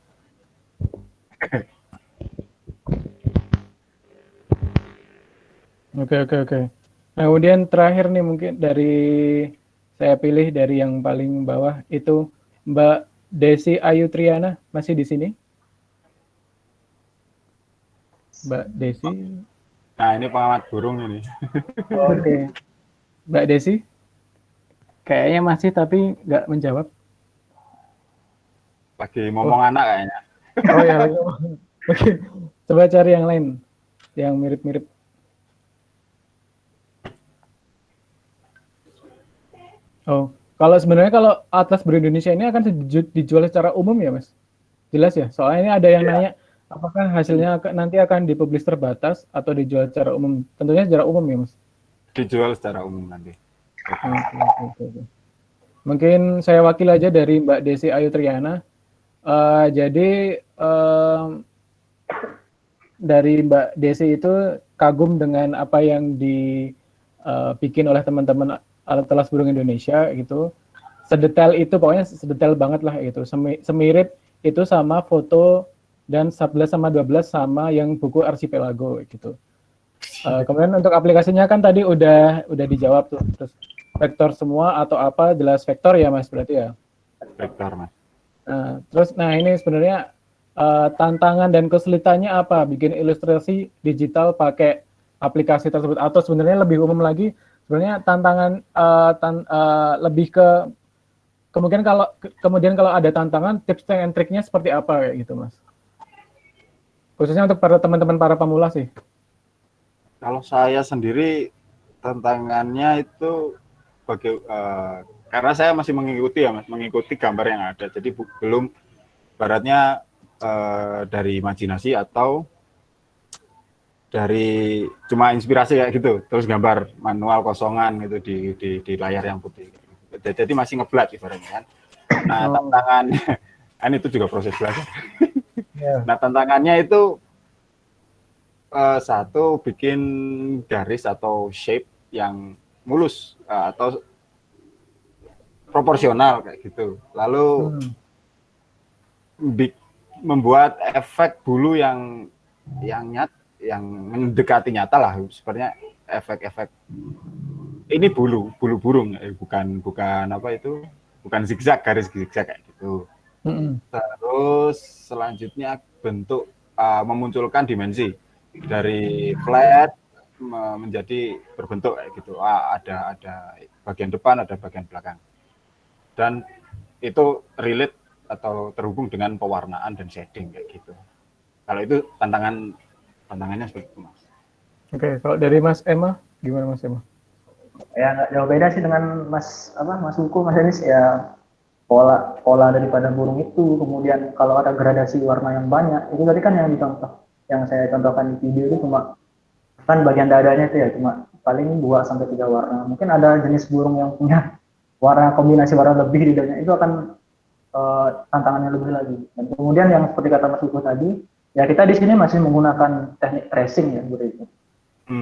Oke. Nah, kemudian terakhir nih mungkin saya pilih dari yang paling bawah itu Mbak Desi Ayu Triana, masih di sini? Mbak Desi. Nah, ini pengamat burung ini. Oke. Mbak Desi? Kayaknya masih tapi nggak menjawab. Lagi ngomong anak kayaknya. Oh ya, lagi ngomong. Oke. Coba cari yang lain yang mirip-mirip. Oh, kalau Atlas Burung Indonesia ini akan dijual secara umum ya, Mas? Jelas ya? Soalnya ini ada yang nanya, apakah hasilnya nanti akan dipublish terbatas atau dijual secara umum? Tentunya secara umum ya, Mas? Dijual secara umum nanti. Oke. Mungkin saya wakil aja dari Mbak Desi Ayu Triana. Jadi dari Mbak Desi itu kagum dengan apa yang dibikin oleh teman-teman Atlas Burung Indonesia gitu. Sedetail itu, pokoknya sedetail banget lah gitu. Semirip itu sama foto dan 11 sama 12 sama yang buku Archipelago gitu. Kemudian untuk aplikasinya kan tadi udah dijawab tuh. Terus vektor semua atau apa, jelas vektor ya Mas berarti ya? Vektor Mas. Nah ini sebenarnya tantangan dan kesulitannya apa? Bikin ilustrasi digital pakai aplikasi tersebut, atau sebenarnya lebih umum lagi, sebenarnya tantangan lebih ke kemudian kalau ada tantangan, tips and triknya seperti apa kayak gitu Mas? Khususnya untuk para teman-teman para pemula sih. Kalau saya sendiri tantangannya itu karena saya masih mengikuti ya Mas, mengikuti gambar yang ada. Jadi belum baratnya dari imajinasi atau dari cuma inspirasi kayak gitu, terus gambar manual kosongan gitu di layar yang putih. Jadi masih ngeblat ibaratnya kan. Nah, tantangannya kan itu juga proses belajar. Nah, tantangannya itu satu bikin garis atau shape yang mulus atau proporsional kayak gitu. Lalu membuat efek bulu yang mendekati nyata lah, sepertinya efek-efek ini bulu burung, bukan apa itu, bukan zigzag, garis zigzag kayak gitu. Terus selanjutnya bentuk memunculkan dimensi dari flat menjadi berbentuk kayak gitu. Ada bagian depan, ada bagian belakang, dan itu relate atau terhubung dengan pewarnaan dan shading kayak gitu. Kalau itu tantangannya seperti itu, Mas. Oke, kalau dari Mas Emma, gimana Mas Emma? Ya nggak jauh beda sih dengan Mas Hugo, Mas Denis ya. Pola daripada burung itu, kemudian kalau ada gradasi warna yang banyak, itu tadi kan yang saya contohkan di video itu cuma kan bagian dadanya itu ya cuma paling 2-3 warna. Mungkin ada jenis burung yang punya kombinasi warna lebih di dadanya, itu akan tantangannya lebih lagi. Dan kemudian yang seperti kata Mas Hugo tadi, ya kita di sini masih menggunakan teknik tracing ya seperti itu.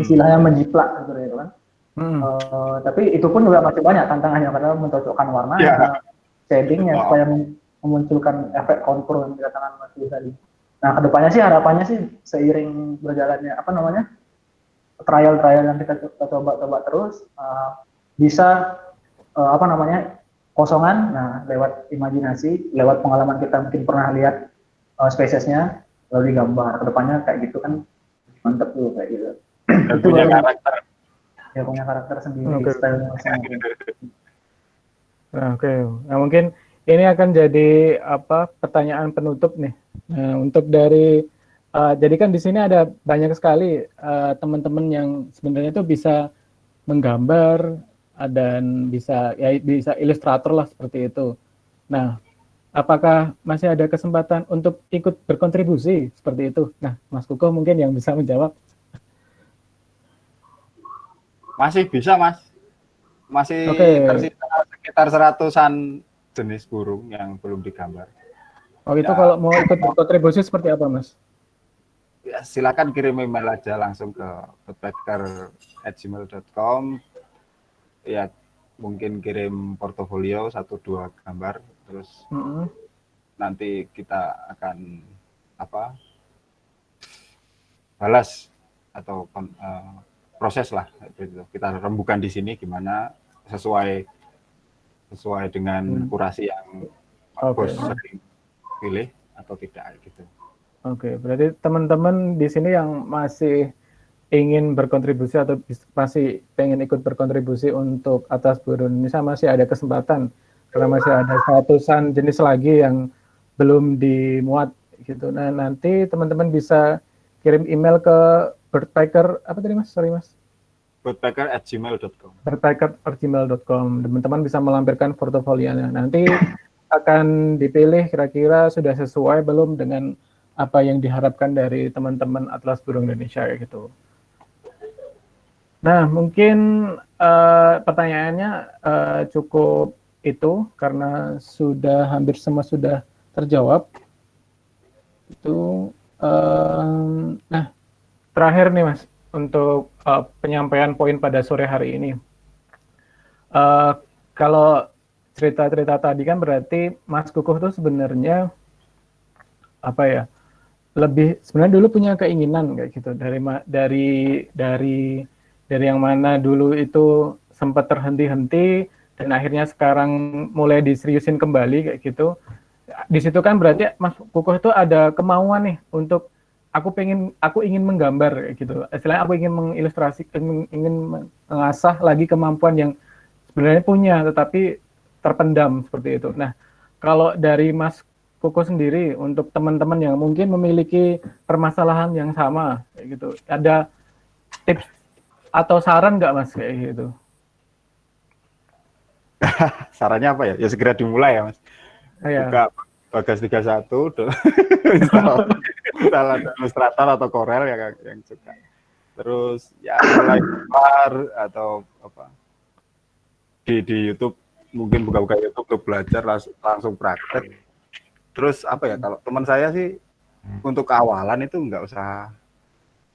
Istilahnya menjiplak seperti itu kan. Tapi itu pun juga masih banyak tantangannya karena mencocokkan warna, shadingnya supaya memunculkan efek kontur yang dikatakan Mas Hugo tadi. Nah, kedepannya sih harapannya sih seiring berjalannya trial yang kita coba terus bisa kosongan. Nah, lewat imajinasi, lewat pengalaman kita mungkin pernah lihat spesiesnya lalu digambar. Kedepannya kayak gitu kan mantep tuh kayak gitu. Dan punya karakter. Ya punya karakter sendiri, style masing-masing. Nah, oke. Nah, mungkin ini akan jadi pertanyaan penutup nih. Nah, untuk dari jadi kan di sini ada banyak sekali teman-teman yang sebenarnya itu bisa menggambar dan bisa ilustrator lah seperti itu. Nah, apakah masih ada kesempatan untuk ikut berkontribusi seperti itu? Nah, Mas Kuko mungkin yang bisa menjawab. Masih bisa, Mas. Masih tersisa sekitar 100-an jenis burung yang belum digambar. Oh, itu kalau mau ikut berkontribusi seperti apa, Mas? Ya, silakan kirim email aja langsung ke woodpecker@gmail.com. Ya, mungkin kirim portofolio 1-2 gambar, terus nanti kita akan balas atau proses lah. Kita rembukan di sini gimana sesuai dengan kurasi yang bos sering pilih atau tidak gitu. Oke, berarti teman-teman di sini yang masih ingin berkontribusi atau masih pengen ikut berkontribusi untuk Atlas Burung Indonesia masih ada kesempatan, karena masih ada 100-an jenis lagi yang belum dimuat gitu. Nah, nanti teman-teman bisa kirim email ke birdpacker woodpecker@gmail.com. birdpacker@gmail.com. Teman-teman bisa melampirkan portofolionya. Nanti akan dipilih kira-kira sudah sesuai belum dengan apa yang diharapkan dari teman-teman Atlas Burung Indonesia gitu. Nah, mungkin pertanyaannya cukup itu karena sudah hampir semua sudah terjawab. Itu nah, terakhir nih Mas untuk penyampaian poin pada sore hari ini. Kalau cerita-cerita tadi kan berarti Mas Kukuh tuh sebenarnya lebih sebenarnya dulu punya keinginan kayak gitu dari yang mana dulu itu sempat terhenti-henti dan akhirnya sekarang mulai diseriusin kembali kayak gitu. Di situ kan berarti Mas Kukuh itu ada kemauan nih untuk aku ingin menggambar kayak gitu. Istilahnya aku ingin mengilustrasi, ingin mengasah lagi kemampuan yang sebenarnya punya tetapi terpendam seperti itu. Nah, kalau dari Mas Koko sendiri untuk teman-teman yang mungkin memiliki permasalahan yang sama kayak gitu. Ada tips atau saran nggak Mas kayak gitu? Sarannya apa ya? Ya segera dimulai ya, Mas. Ya. Buka Bagas 31, install Illustrator atau Corel yang suka. Terus ya mulai keluar atau apa di YouTube, mungkin buka-buka YouTube untuk belajar langsung praktek. Terus apa ya, kalau teman saya sih untuk keawalan itu nggak usah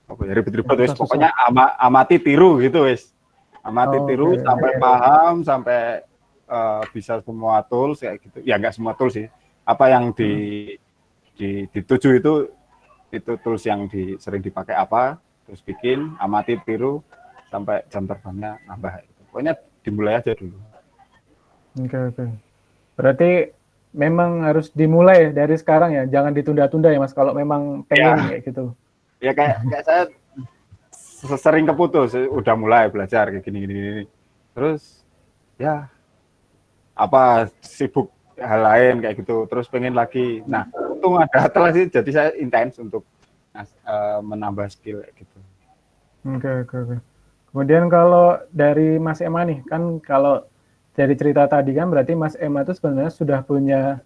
apa ya ribet-ribet, wes pokoknya amati tiru gitu wes, amati tiru sampai paham, sampai bisa semua tools kayak gitu. Ya nggak semua tools sih, apa yang dituju itu tools yang sering dipakai apa, terus bikin, amati tiru sampai jam terbangnya nambah. Pokoknya dimulai aja dulu. Oke. Berarti memang harus dimulai dari sekarang ya, jangan ditunda-tunda ya Mas kalau memang pengen kayak gitu. Ya kayak saya sering keputus, udah mulai belajar kayak gini. Terus ya apa sibuk hal lain kayak gitu, terus pengen lagi. Nah, untung ada Atlas sih, jadi saya intens untuk menambah skill kayak gitu. Oke. Kemudian kalau dari Mas Ema nih, kan kalau dari cerita tadi kan berarti Mas Ema itu sebenarnya sudah punya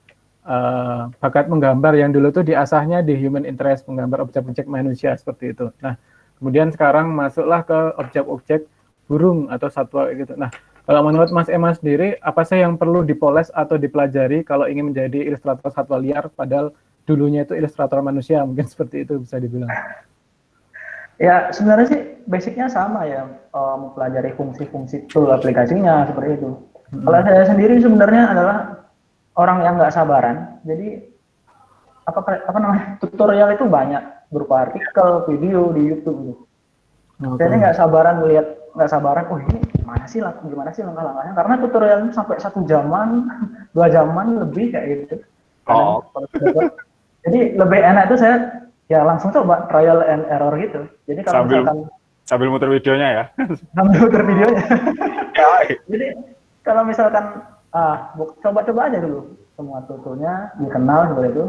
bakat menggambar yang dulu tuh diasahnya di human interest, menggambar objek-objek manusia seperti itu. Nah, kemudian sekarang masuklah ke objek-objek burung atau satwa gitu. Nah, kalau menurut Mas Ema sendiri, apa sih yang perlu dipoles atau dipelajari kalau ingin menjadi ilustrator satwa liar, padahal dulunya itu ilustrator manusia, mungkin seperti itu bisa dibilang. Ya sebenarnya sih basicnya sama ya, mempelajari fungsi-fungsi tool aplikasinya seperti itu. Kalau saya sendiri sebenarnya adalah orang yang nggak sabaran, jadi apa namanya tutorial itu banyak berupa artikel, video di YouTube gitu. Saya nggak sabaran oh ini gimana sih langkah-langkahnya, karena tutorial itu sampai 1 jaman, 2 jaman lebih kayak gitu. Jadi lebih enak itu saya ya langsung coba trial and error gitu. Jadi kalau sambil muter videonya ya. Sambil muter videonya. Jadi kalau misalkan coba-coba aja dulu semua tutornya, dikenal seperti itu.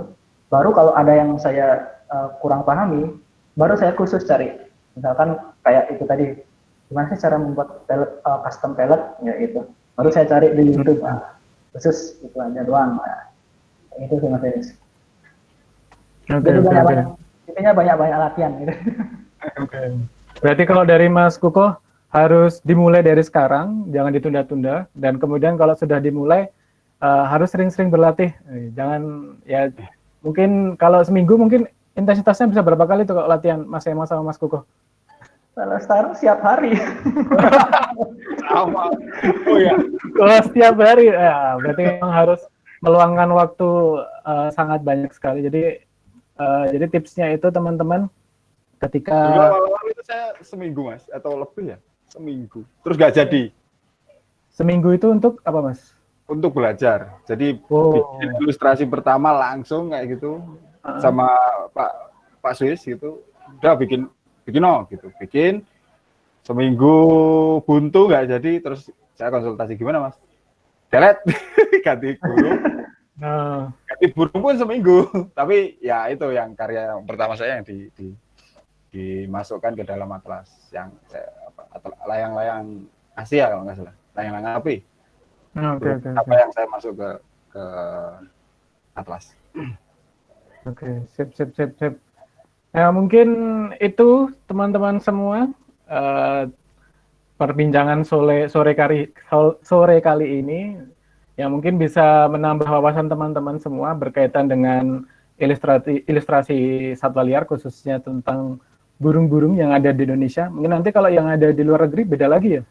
Baru kalau ada yang saya kurang pahami, baru saya khusus cari. Misalkan kayak itu tadi, gimana sih cara membuat palette, custom palette ya itu. Baru saya cari di YouTube. Khusus itu aja doang. Itu sih Mas Denis. Jadi banyak-banyak latihan gitu. Berarti kalau dari Mas Kuko harus dimulai dari sekarang, jangan ditunda-tunda, dan kemudian kalau sudah dimulai harus sering-sering berlatih. Jangan ya mungkin kalau seminggu mungkin intensitasnya bisa berapa kali tuh kalau latihan Mas Ema sama Mas Kuko? Kalau sekarang setiap hari. Sama. Oh ya. Kalau setiap hari, ya berarti memang harus meluangkan waktu sangat banyak sekali. Jadi tipsnya itu teman-teman ketika awal-awal itu saya seminggu Mas atau lebih ya, seminggu. Terus nggak jadi. Seminggu itu untuk apa Mas? Untuk belajar. Jadi bikin ilustrasi pertama langsung kayak gitu sama Pak Swiss gitu. Udah bikin bikin seminggu buntu nggak jadi, terus saya konsultasi gimana Mas? Delete ganti guru. Ganti burung pun seminggu, tapi ya itu yang karya yang pertama saya yang dimasukkan ke dalam atlas yang layang-layang Asia kalau nggak salah, layang-layang api. Apa yang saya masuk ke atlas. Oke, sip. Ya mungkin itu teman-teman semua perbincangan sore kali ini yang mungkin bisa menambah wawasan teman-teman semua berkaitan dengan ilustrasi satwa liar, khususnya tentang burung-burung yang ada di Indonesia. Mungkin nanti kalau yang ada di luar negeri beda lagi ya.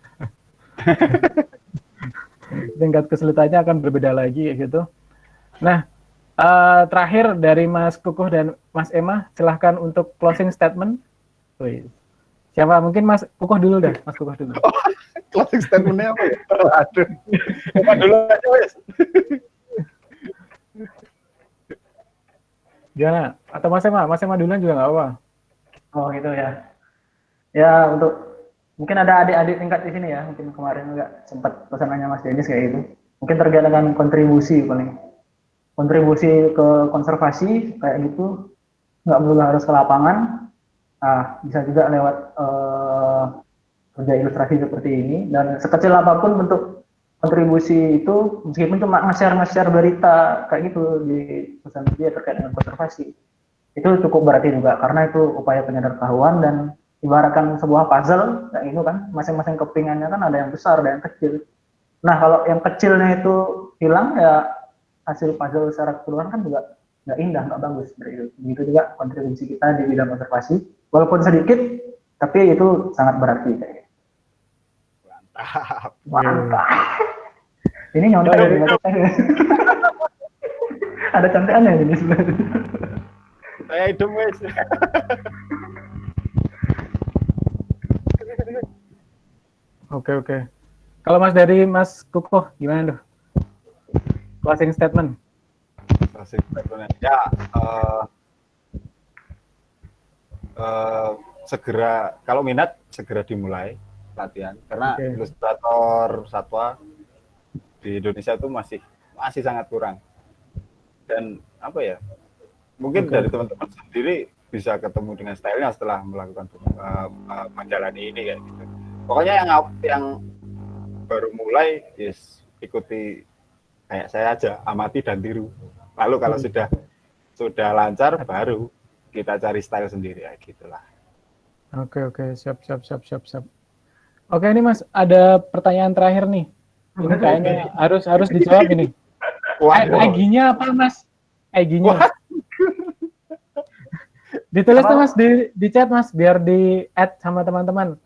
Tingkat kesulitannya akan berbeda lagi gitu. Nah, terakhir dari Mas Kukuh dan Mas Ema, silahkan untuk closing statement. Siapa? Mungkin Mas Kukuh dulu dah. Mas Kukuh dulu. Closing statement-nya apa ya? Aduh. Apa dulu aja wes. Gimana? Atau Mas Ema duluan juga nggak apa. Oh gitu ya. Ya untuk mungkin ada adik-adik tingkat di sini ya. Mungkin kemarin nggak sempat pesanannya Mas Denis kayak gitu. Mungkin terkait dengan kontribusi paling. kontribusi ke konservasi kayak gitu, nggak perlu harus ke lapangan. Nah, bisa juga lewat kerja ilustrasi seperti ini, dan sekecil apapun bentuk kontribusi itu, meskipun cuma nge-share berita kayak gitu di sosial media terkait dengan konservasi, itu cukup berarti juga, karena itu upaya penyedartahuan. Dan ibaratkan sebuah puzzle kayak gitu kan, masing-masing kepingannya kan ada yang besar, ada yang kecil. Nah, kalau yang kecilnya itu hilang, ya hasil puzzle secara keseluruhan kan juga nggak indah, nggak bagus. Begitu juga kontribusi kita di bidang konservasi, walaupun sedikit, tapi itu sangat berarti. Kayak gitu. Mantap. Ini nyontek dari ada contekannya ini sebenarnya. Saya hidup wes. Oke. Kalau Mas dari Mas Kukoh gimana tuh? Closing statement. Ya, segera kalau minat segera dimulai latihan, karena ilustrator satwa di Indonesia itu masih sangat kurang. Dan apa ya? Mungkin dari teman-teman sendiri bisa ketemu dengan stylenya setelah melakukan menjalani ini kayak gitu. Pokoknya yang baru mulai, ikuti kayak saya aja, amati dan tiru. Lalu kalau sudah lancar, baru kita cari style sendiri, ya gitulah. Oke, siap. Oke, ini Mas, ada pertanyaan terakhir nih. Ini kayaknya harus dijawab ini. IG-nya apa, Mas? IG-nya. Ditulis tuh Mas di chat Mas, biar di-add sama teman-teman.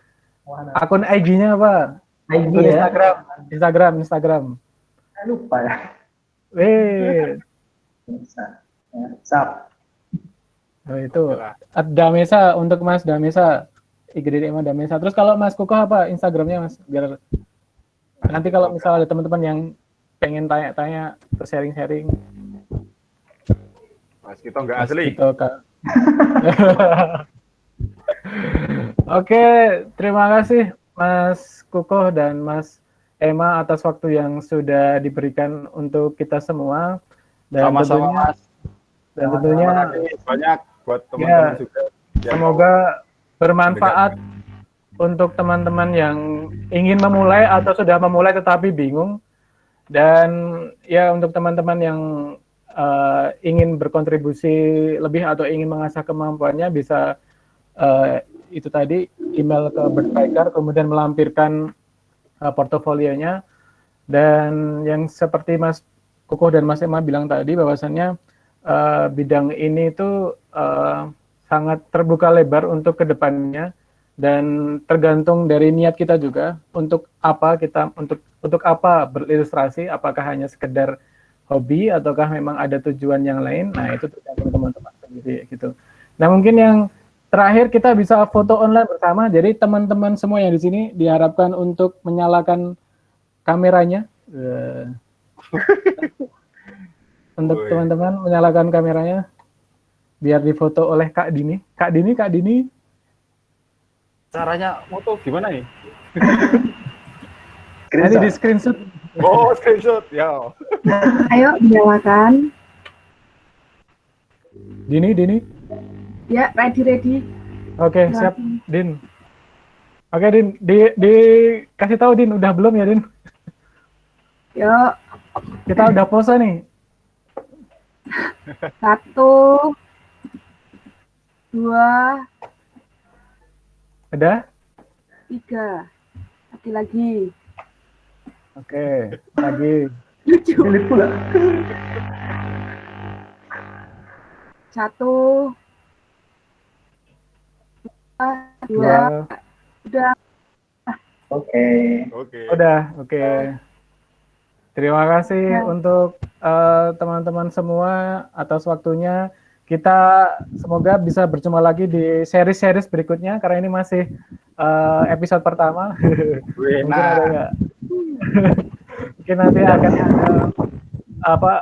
Akun IG-nya apa? IG ya? Instagram. Saya lupa ya. Sap. Oh, itu Damesa, untuk Mas Damesa, IGDM Damesa. Terus kalau Mas Kukoh apa Instagramnya Mas? Biar nanti kalau misalnya ada teman-teman yang pengen tanya-tanya atau sharing-sharing. Mas Kito nggak asli. Oke, terima kasih Mas Kukoh dan Mas Ema atas waktu yang sudah diberikan untuk kita semua. Dan sama-sama Mas. Dan tentunya banyak buat teman-teman juga. Semoga bermanfaat untuk teman-teman yang ingin memulai atau sudah memulai tetapi bingung. Dan ya untuk teman-teman yang ingin berkontribusi lebih atau ingin mengasah kemampuannya, bisa itu tadi email ke Birdpiker, kemudian melampirkan portofolionya. Dan yang seperti Mas Kukoh dan Mas Ema bilang tadi, bahwasannya bidang ini itu sangat terbuka lebar untuk kedepannya, dan tergantung dari niat kita juga untuk apa berilustrasi, apakah hanya sekedar hobi ataukah memang ada tujuan yang lain. Nah, itu tergantung teman-teman sendiri gitu. Nah, mungkin yang terakhir kita bisa foto online bersama. Jadi teman-teman semua yang di sini diharapkan untuk menyalakan kameranya. Untuk teman-teman menyalakan kameranya biar difoto oleh Kak Dini. Kak Dini. Caranya foto gimana nih? Nanti di screenshot. Oh, screenshot, ya. Ayo nyalakan. Dini. Ya, ready. Oke, siap, Din. Oke, Din, kasih tahu Din, udah belum ya, Din? Yuk. Kita udah pose nih. 1, 2, udah? 3. Lagi. Oke, lagi. Sulit pula. 1, 2, udah. Oke. Udah, oke. Terima kasih untuk teman-teman semua atas waktunya. Kita semoga bisa berjumpa lagi di seri-seri berikutnya, karena ini masih episode pertama. Mungkin nanti akan ada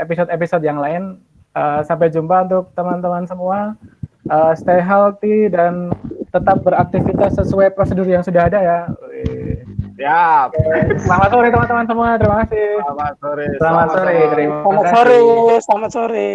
episode-episode yang lain. Sampai jumpa untuk teman-teman semua. Stay healthy dan tetap beraktivitas sesuai prosedur yang sudah ada ya. Siap. Selamat sore teman-teman semua. Terima kasih. Selamat sore. Selamat sore, terima Selamat kasih. sore, selamat sore.